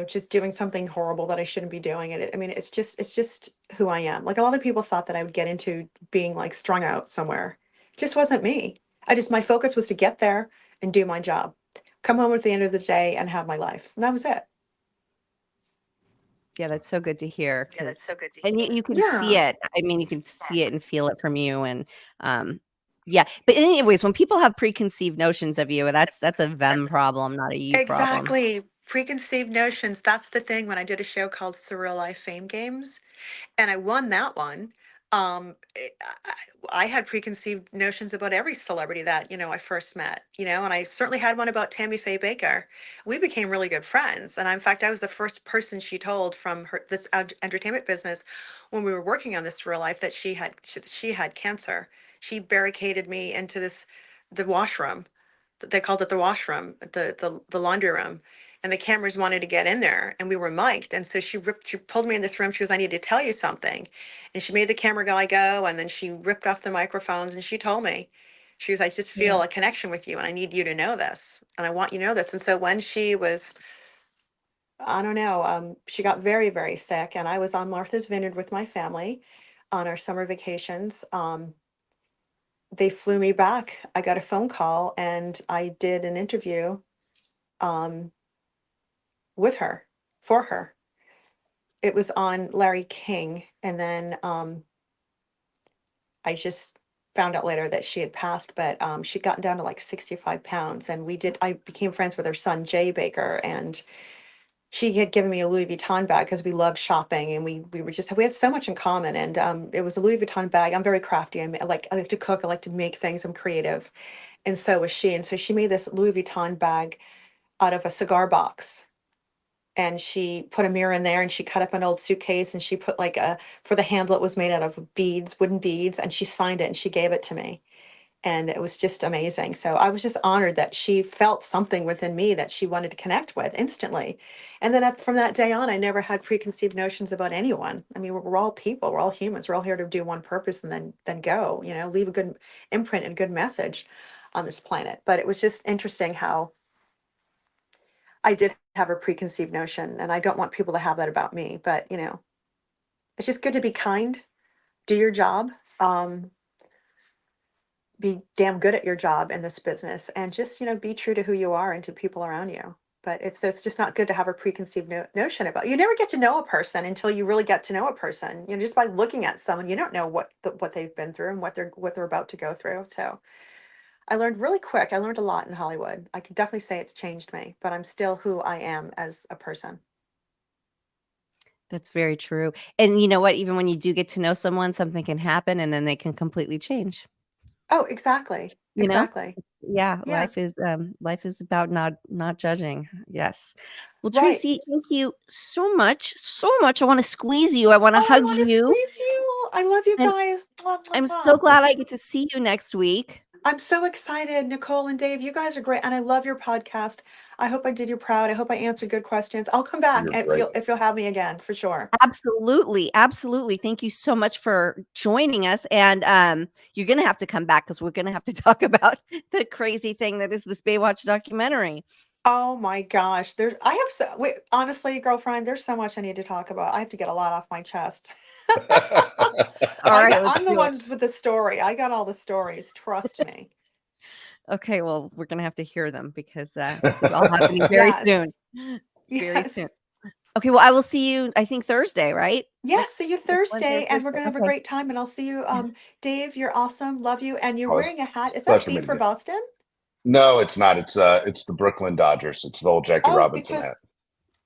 just doing something horrible that I shouldn't be doing. And I mean, it's just who I am. Like, a lot of people thought that I would get into being, like, strung out somewhere. It just wasn't me. My focus was to get there and do my job, come home at the end of the day and have my life. And that was it. Yeah, that's so good to hear, because and you can see Yeah, it. I mean, you can see it and feel it from you, and um yeah. But anyways, when people have preconceived notions of you, that's a them problem, not a you problem. exactly. Preconceived notions. That's the thing. When I did a show called Surreal Life Fame Games, and I won that one. I had preconceived notions about every celebrity that, I first met, and I certainly had one about Tammy Faye Baker. We became really good friends. And in fact, I was the first person she told from this entertainment business, when we were working on this real life, that she had cancer. She barricaded me into the washroom. They called it the washroom, the laundry room. And the cameras wanted to get in there, and we were mic'd. And so she pulled me in this room. She goes, I need to tell you something. And she made the camera guy go, and then she ripped off the microphones, and she told me, she goes, I just Yeah. feel a connection with you, and I need you to know this. And I want you to know this. And so when she was, I don't know, she got very, very sick, and I was on Martha's Vineyard with my family on our summer vacations. They flew me back. I got a phone call, and I did an interview, um, with her, for her. It was on Larry King, and then, I just found out later that she had passed, but, she'd gotten down to, like, 65 pounds, and I became friends with her son, Jay Baker, and she had given me a Louis Vuitton bag, because we loved shopping, and we had so much in common. And, it was a Louis Vuitton bag. I'm very crafty. I like to cook, I like to make things, I'm creative, and so was she. And so she made this Louis Vuitton bag out of a cigar box, and she put a mirror in there, and she cut up an old suitcase, and she put, like, for the handle, it was made out of beads, wooden beads, and she signed it, and she gave it to me. And it was just amazing. So I was just honored that she felt something within me that she wanted to connect with instantly. And then from that day on, I never had preconceived notions about anyone. I mean, we're all people, we're all humans, we're all here to do one purpose, and then go, leave a good imprint and good message on this planet. But it was just interesting how I did have a preconceived notion, and I don't want people to have that about me. But, it's just good to be kind, do your job, um, be damn good at your job in this business, and just, be true to who you are and to people around you. But it's just not good to have a preconceived notion about. You never get to know a person until you really get to know a person. Just by looking at someone, you don't know what they've been through, and what they're about to go through. So I learned really quick. I learned a lot in Hollywood. I can definitely say it's changed me, but I'm still who I am as a person. That's very true. And you know what? Even when you do get to know someone, something can happen, and then they can completely change, Oh, exactly. you know? Exactly. Yeah, Yeah. life is about not judging. Yes. Well, Right. Tracy, thank you so much, so much. I wanna squeeze you, I wanna Oh, I hug want to you, squeeze you. I love you and guys. Mwah, mwah, I'm so mwah. glad I get to see you next week. I'm so excited, Nicole and Dave. You guys are great, and I love your podcast. I hope I did you proud. I hope I answered good questions. I'll come back You're if great. you'll have me again, for sure. Absolutely, absolutely. Thank you so much for joining us, and, you're gonna have to come back, because 'cause we're gonna have to talk about the crazy thing that is this Baywatch documentary. Oh my gosh, I have wait, honestly, girlfriend, there's so much I need to talk about. I have to get a lot off my chest. Alright, let's I'm the do it. ones with the story. I got all the stories. Trust me. Okay, well, we're gonna have to hear them, because, this is all happening very soon. Yes. Very soon. Yes. Okay, well, I will see you, I think, Thursday, right? Yeah, see you Next Wednesday or Thursday, and we're Thursday. gonna have a Okay. great time, and I'll see you, Yes. Dave, you're awesome, love you, and you're Oh, wearing a hat. it's Is a that pleasure B meeting for you. Boston? No, it's not. It's the Brooklyn Dodgers. It's the old Jackie Oh, Robinson because hat.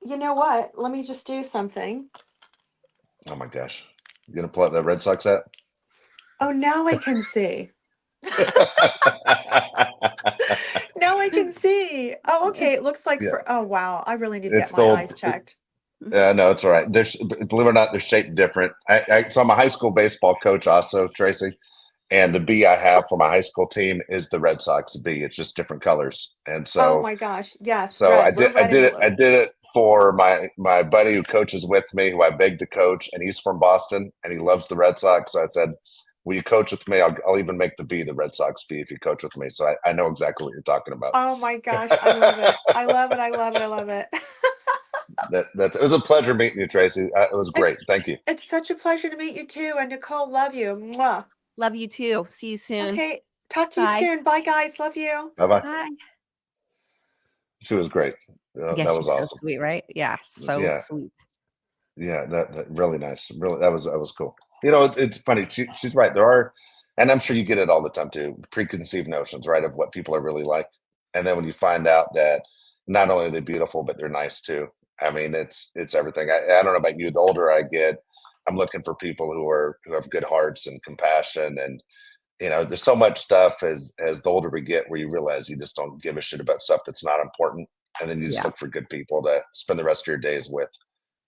you know what? Let me just do something. Oh my gosh. You gonna pull out that Red Sox hat? Oh, now I can see. Now I can see. Oh, okay. It looks like Yeah. oh wow. I really need to get It's my still eyes checked. no, it's all right. There's believe it or not, they're shaped different. So I'm a high school baseball coach also, Tracy. And the B I have for my high school team is the Red Sox B. It's just different colors. And Oh so my gosh. Yes, so red. We're red and I blue. did it for my buddy who coaches with me, who I begged to coach, and he's from Boston and he loves the Red Sox. So I said, will you coach with me? I'll even make the B the Red Sox B if you coach with me. So I know exactly what you're talking about. Oh my gosh. I love it. I love it. I love it. I love it. It was a pleasure meeting you, Tracy. It was great. It's Thank you. it's such a pleasure to meet you too. And Nicole, love you. Mwah. Love you too. See you soon. Okay. Talk to you Bye. soon. Bye guys. Love you. Bye bye. Bye. She was great. Yeah, That was she's so awesome. sweet, right? Yeah, so Yeah, sweet. yeah, that really nice. Really, that was cool. You know, it's funny. She's right. There are, and I'm sure you get it all the time too. Preconceived notions, right, of what people are really like, and then when you find out that not only are they beautiful, but they're nice too. I mean, it's everything. I don't know about you. The older I get, I'm looking for people who have good hearts and compassion, and you know, there's so much stuff as the older we get where you realize you just don't give a shit about stuff that's not important, and then you just Yeah. look for good people to spend the rest of your days with.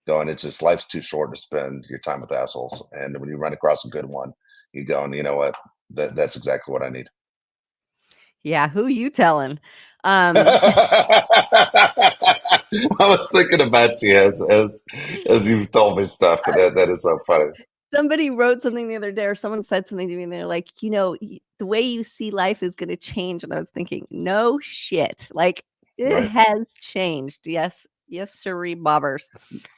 Going, it's just life's too short to spend your time with assholes. And when you run across a good one, you go, and you know what? That's exactly what I need. Yeah, who you telling? I was thinking about you as you've told me stuff, but that is so funny. Somebody wrote something the other day, or someone said something to me, and they're like, the way you see life is going to change. And I was thinking, no shit. Like, it Right. has changed. Yes. Yes, sirree bobbers.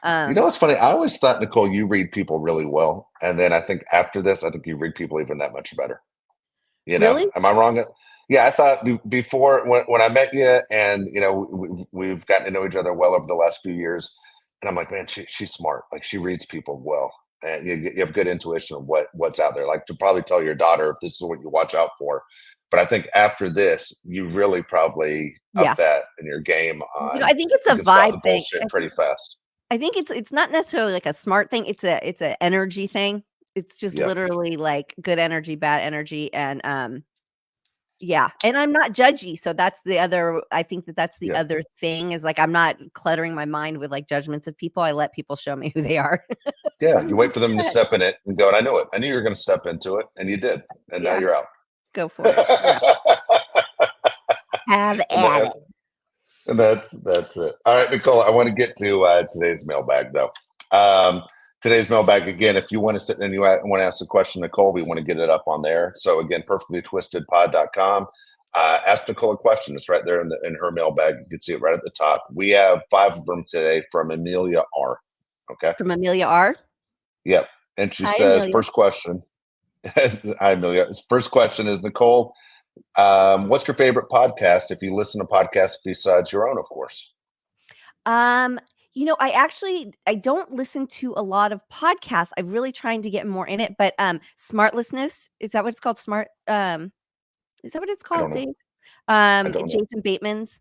You know what's funny? I always thought, Nicole, you read people really well. And then I think after this, I think you read people even that much better. You know, Really? am I wrong? Yeah, I thought before when I met you, and you know, we've gotten to know each other well over the last few years, and I'm like, man, she's smart. Like she reads people well, and you have good intuition of what's out there. Like to probably tell your daughter if this is what you watch out for. But I think after this, you really probably Yeah. up that in your game on. I think it's a you can spot the vibe thing. bullshit pretty fast. I think it's not necessarily like a smart thing. It's a energy thing. It's just Yeah. literally like good energy, bad energy, and yeah. And I'm not judgy, so that's the other. I think that's the Yeah. other thing is like I'm not cluttering my mind with like judgments of people. I let people show me who they are. Yeah, you wait for them to Go ahead. step in it and go, and I knew it. I knew you were going to step into it, and you did, and now Yeah. you're out. Go for it. Yeah. Have at it. And that's it. All right, Nicole, I want to get to today's mailbag, though. Today's mailbag, again, if you want to sit and you want to ask a question, Nicole, we want to get it up on there. So, again, perfectlytwistedpod.com. Ask Nicole a question. It's right there in her mailbag. You can see it right at the top. We have 5 of them today from Amelia R. Okay. From Amelia R. Yep. And she Hi, says, Amelia. first question. Hi, Amelia. First question is, Nicole, what's your favorite podcast if you listen to podcasts besides your own, of course? I don't listen to a lot of podcasts. I'm really trying to get more in it, but Smartlessness, is that what it's called? Is that what it's I don't called, know. Dave? I don't know. Jason Bateman's.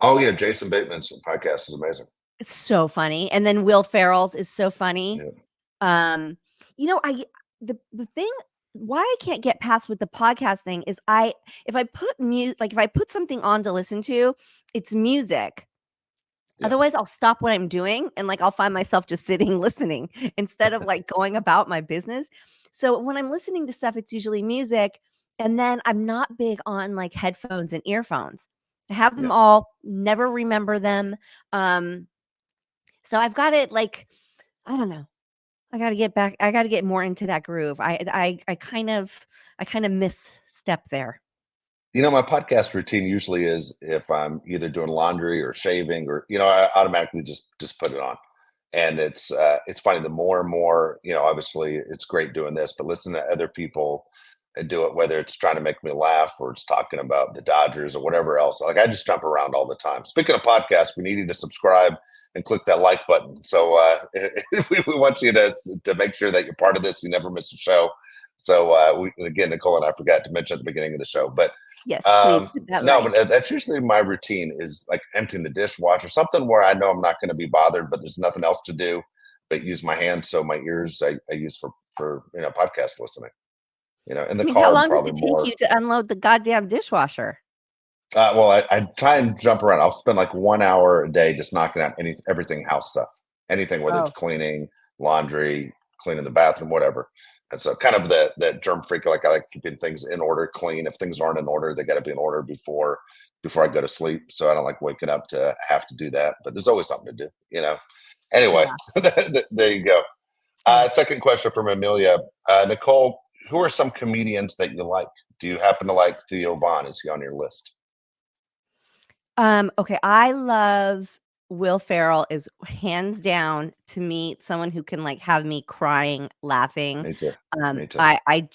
Oh, yeah. Jason Bateman's podcast is amazing. It's so funny. And then Will Ferrell's is so funny. Yeah. The thing why I can't get past with the podcast thing is if I put something on to listen to, it's music. Yeah. Otherwise, I'll stop what I'm doing and like I'll find myself just sitting listening instead of like going about my business. So when I'm listening to stuff, it's usually music. And then I'm not big on like headphones and earphones. I have them Yeah. all, never remember them. So I've got it like, I don't know. I got to get back. I got to get more into that groove. I kind of misstep there. You know, my podcast routine usually is if I'm either doing laundry or shaving or, you know, I automatically just put it on. And it's funny, the more and more, you know, obviously it's great doing this, but listen to other people and do it, whether it's trying to make me laugh or it's talking about the Dodgers or whatever else. Like I just jump around all the time. Speaking of podcasts, we need you to subscribe and click that like button. So we want you to make sure that you're part of this. You never miss a show. So again, Nicole and I forgot to mention at the beginning of the show, but Yes, please put that no, right. but that's usually my routine is like emptying the dishwasher, something where I know I'm not going to be bothered, but there's nothing else to do but use my hands. So my ears I use for podcast listening. In I the mean, how car long does probably it take more. you to unload the goddamn dishwasher? Well, I try and jump around. I'll spend like 1 hour a day just knocking out everything house stuff, anything, whether it's Oh, cleaning, laundry, cleaning the bathroom, whatever. And so, kind of that germ freak. Like I like keeping things in order, clean. If things aren't in order, they got to be in order before I go to sleep. So I don't like waking up to have to do that. But there's always something to do. Anyway, yeah. there you go. Yeah. Second question from Amelia. Nicole, who are some comedians that you like? Do you happen to like Theo Von? Is he on your list? Okay, I love Will Ferrell is hands down to me someone who can like have me crying, laughing. Me too. Me too. I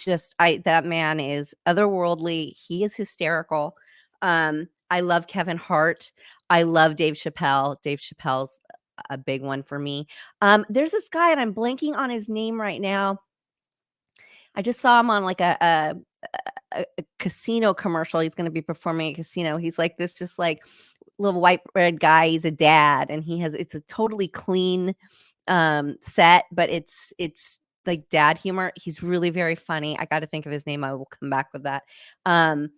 that man is otherworldly. He is hysterical. I love Kevin Hart. I love Dave Chappelle. Dave Chappelle's a big one for me. There's this guy and I'm blanking on his name right now. I just saw him on like a casino commercial. He's going to be performing at a casino. He's like this, just like little white bread guy. He's a dad, and it's a totally clean set, but it's like dad humor. He's really very funny. I got to think of his name. I will come back with that. And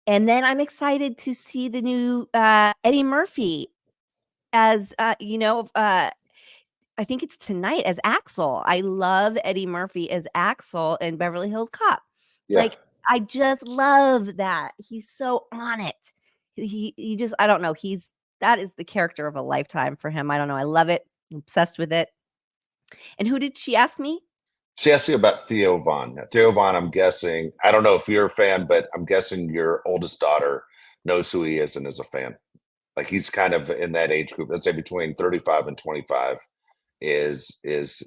then I'm excited to see the new Eddie Murphy as I think it's tonight as Axel. I love Eddie Murphy as Axel in Beverly Hills Cop. Yeah. Like, I just love that. He's so on it. He just, I don't know. That is the character of a lifetime for him. I don't know. I love it. I'm obsessed with it. And who did she ask me? She asked you about Theo Von. Now, Theo Von, I'm guessing, I don't know if you're a fan, but I'm guessing your oldest daughter knows who he is and is a fan. Like he's kind of in that age group, let's say between 35 and 25 is his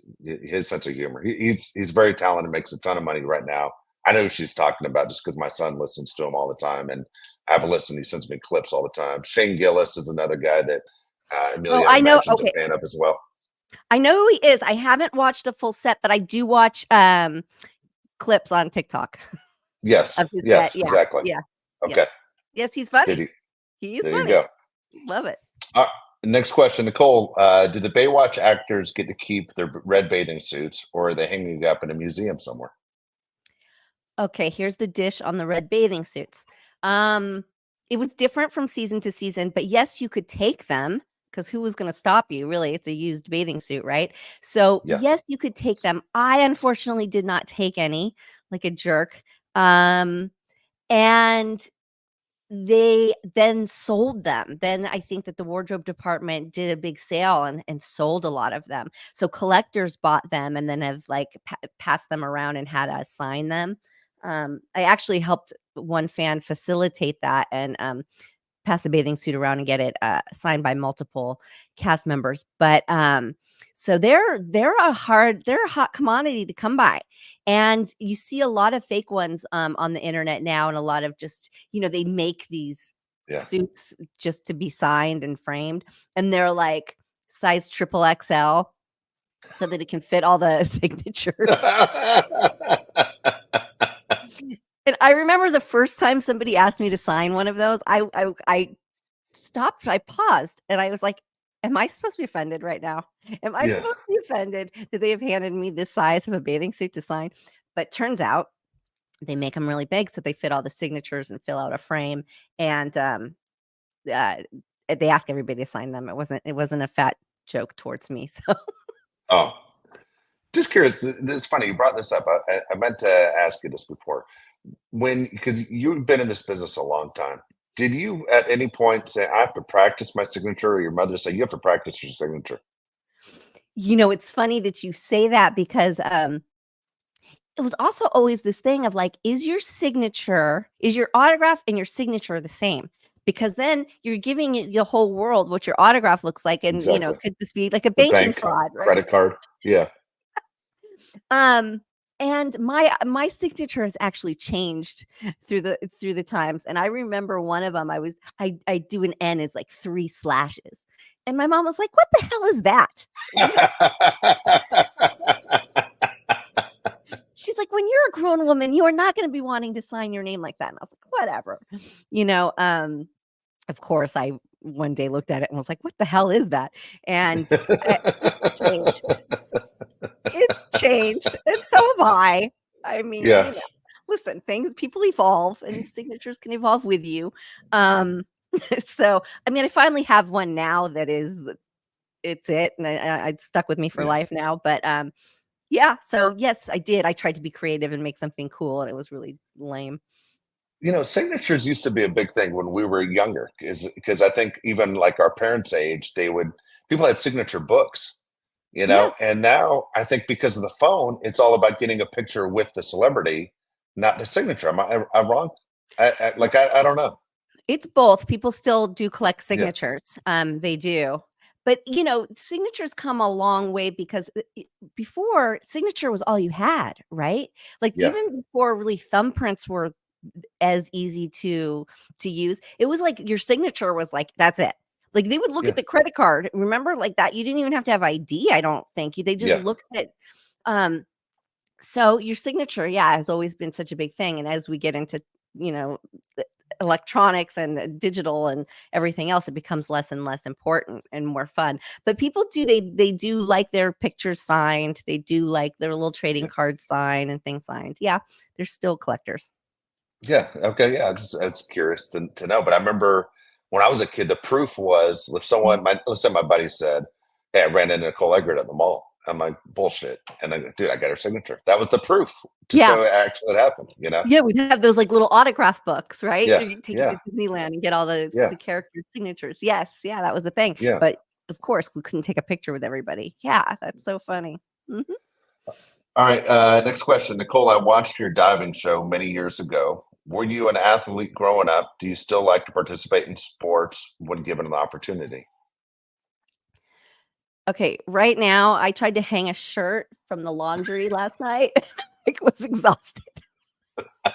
sense of humor. He's very talented, makes a ton of money right now. I know who she's talking about just because my son listens to him all the time, and I have a listen. He sends me clips all the time. Shane Gillis is another guy that Oh, Amelia, I I know. imagine, is a Okay. fan of as well. I know who he is. I haven't watched a full set, but I do watch clips on TikTok Yes, of his set. yes, Yeah. exactly. Yeah. Okay. Yes. Yes, he's funny. Did He is There you funny. go. Love it. Next question, Nicole. Do the Baywatch actors get to keep their red bathing suits, or are they hanging up in a museum somewhere? Okay, here's the dish on the red bathing suits. It was different from season to season, but yes, you could take them because who was going to stop you? Really, it's a used bathing suit, right? So Yeah. yes, you could take them. I unfortunately did not take any, like a jerk. And they then sold them. Then I think that the wardrobe department did a big sale and sold a lot of them. So collectors bought them and then have like passed them around and had us sign them. I actually helped one fan facilitate that and pass a bathing suit around and get it signed by multiple cast members. But so they're a hot commodity to come by. And you see a lot of fake ones on the internet now, and a lot of just, they make these suits just to be signed and framed. And they're like size triple XL so that it can fit all the signatures. And I remember the first time somebody asked me to sign one of those, I stopped, I paused, and I was like, am I supposed to be offended right now? Am I supposed to be offended that they have handed me this size of a bathing suit to sign? But turns out they make them really big so they fit all the signatures and fill out a frame. And they ask everybody to sign them. It wasn't a fat joke towards me. So Oh, just curious. It's funny you brought this up. I meant to ask you this before. Because you've been in this business a long time, did you at any point say, I have to practice my signature, or your mother say, you have to practice your signature? it's funny that you say that because it was also always this thing of like, is your autograph and your signature the same? Because then you're giving the whole world what your autograph looks like. And, Exactly. could this be like a The banking bank, fraud, right? credit card. Yeah. And my signature has actually changed through the times. And I remember one of them, I do an N as like 3 slashes. And my mom was like, what the hell is that? she's like, when you're a grown woman, you are not going to be wanting to sign your name like that. And I was like, whatever, you know. Of course, I one day looked at it and was like, what the hell is that? And it's changed. It's changed, and so have I. I mean, you know, Yes. listen, people evolve, and signatures can evolve with you. Um, so, I mean, I finally have one now that is it's it, and it's stuck with me for Yeah. life now. But yeah. So yes, I did. I tried to be creative and make something cool, and it was really lame. Signatures used to be a big thing when we were younger, because I think even like our parents' age, people had signature books, Yeah, and now I think because of the phone, it's all about getting a picture with the celebrity, not the signature. I'm wrong? I don't know. it's both. People still do collect Yeah, signatures. They do. But you know, signatures come a long way because before signature was all you had, right? Like yeah, even before really thumbprints were as easy to use, it was like your signature was like that's it. Like they would look at yeah, the credit card, remember, like that. You didn't even have to have ID, I don't think. They just yeah, looked at um so your signature, yeah, has always been such a big thing. And as we get into, you know, the electronics and the digital and everything else, it becomes less and less important and more fun. But people do they do like their pictures signed. They do like their little trading yeah, cards signed and things signed. Yeah, they're still collectors. yeah. Okay, yeah. It's curious to know. But I remember when I was a kid, the proof was if let's say my buddy said, "Hey, I ran into Nicole Eggert at the mall." I'm like, bullshit. And then, dude, I got her signature. That was the proof to Yeah. show it actually happened, Yeah, we'd have those like little autograph books, right? Yeah, And you take it yeah, to Disneyland and get all yeah, the character signatures. Yes, yeah, that was a thing. yeah. But of course, we couldn't take a picture with everybody. Yeah, that's so funny. Mhm. All right. Next question. Nicole, I watched your diving show many years ago. Were you an athlete growing up? Do you still like to participate in sports when given the opportunity? Okay, right now, I tried to hang a shirt from the laundry last night. I was exhausted. I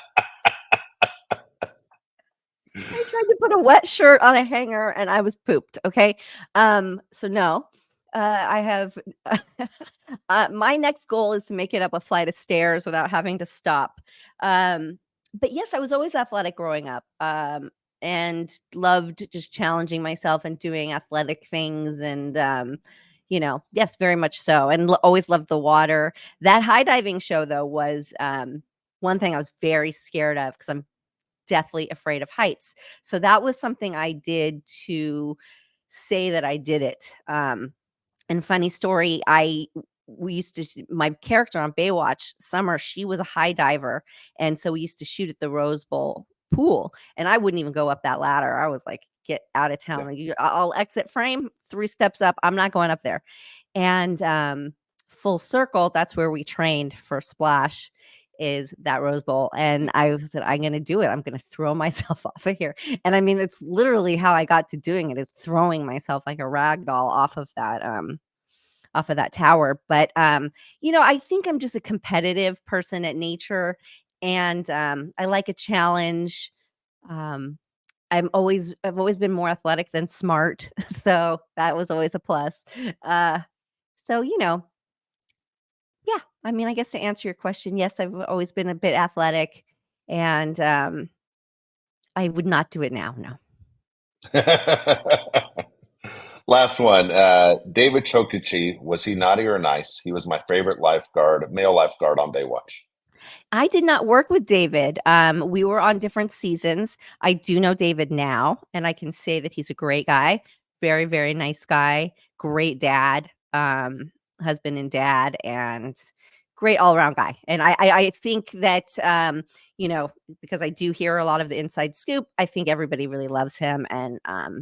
tried to put a wet shirt on a hanger and I was pooped, okay? So no. I have my next goal is to make it up a flight of stairs without having to stop. But yes, I was always athletic growing up. And loved just challenging myself and doing athletic things and yes, very much so. And always loved the water. That high diving show though was one thing I was very scared of because I'm deathly afraid of heights. So that was something I did to say that I did it. And funny story, we used to my character on Baywatch, Summer, she was a high diver, and so we used to shoot at the Rose Bowl pool, and I wouldn't even go up that ladder. I was like, "Get out of Yeah. town! I'll exit frame 3 steps up. I'm not going up there." And full circle, that's where we trained for Splash is that Rose Bowl. And I said, I'm going to do it. I'm going to throw myself off of here. And I mean, it's literally how I got to doing it is throwing myself like a rag doll off of that tower. But I think I'm just a competitive person at nature and I like a challenge. Um, I've always been more athletic than smart. So that was always a plus. Uh, so, yeah, I mean, I guess to answer your question, yes, I've always been a bit athletic and I would not do it now. No. Last one. David Chokichi, was he naughty or nice? He was my favorite male lifeguard on Baywatch. I did not work with David. We were on different seasons. I do know David now, and I can say that he's a great guy, very, very nice guy, great dad, husband and dad, and great all around guy. And I think that because I do hear a lot of the inside scoop, I think everybody really loves him, and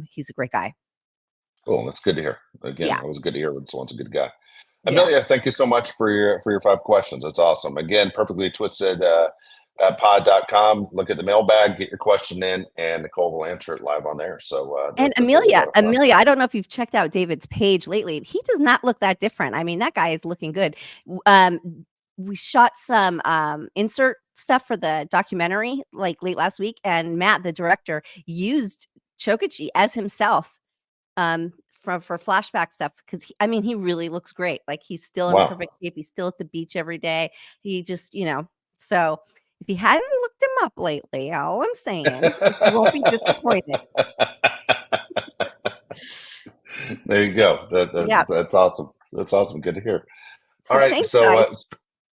he's a great guy. Cool. That's good to hear. Again, Yeah, it was good to hear when someone's a good guy. yeah. Amelia, thank you so much for your 5 questions. That's awesome. Again, perfectly twisted pod.com. Look at the mailbag, get your question in, and Nicole will answer it live on there. So And that's always a Amelia, lot of fun. I don't know if you've checked out David's page lately. He does not look that different. I mean, that guy is looking good. We shot some insert stuff for the documentary like late last week, and Matt, the director, used Chokichi as himself for flashback stuff because I mean he really looks great. Like he's still in Wow. perfect shape. He's still at the beach every day. He just, so if you hadn't looked him up lately, all I'm saying is you won't be disappointed. There you go. Yeah. That's awesome. That's awesome. Good to hear. All So right. thanks, So guys.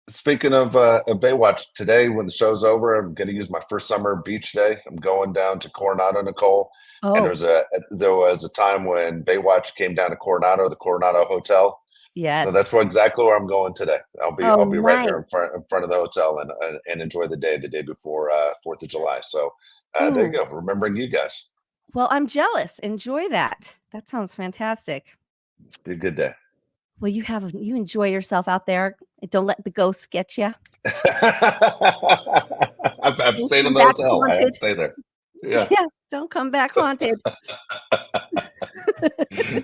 speaking of Baywatch, today when the show's over, I'm going to use my first summer beach day. I'm going down to Coronado, Nicole. And Oh, there was a time when Baywatch came down to Coronado, the Coronado Hotel. So that's yes. exactly where I'm going today. Oh, I'll be right nice. there in front of the hotel and enjoy the day before 4th of July. So there you Ooh. go. Remembering you guys. Well, I'm jealous. Enjoy that. That sounds fantastic. Be a good day. Well, you enjoy yourself out there. Don't let the ghosts get you. I've Don't stayed in come the back hotel. I haunted. have stayed there. Yeah, Yeah, don't come back haunted.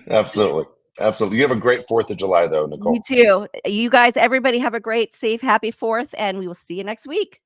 absolutely. Absolutely. You have a great 4th of July, though, You Nicole. too. You guys, everybody have a great, safe, happy 4th, and we will see you next week.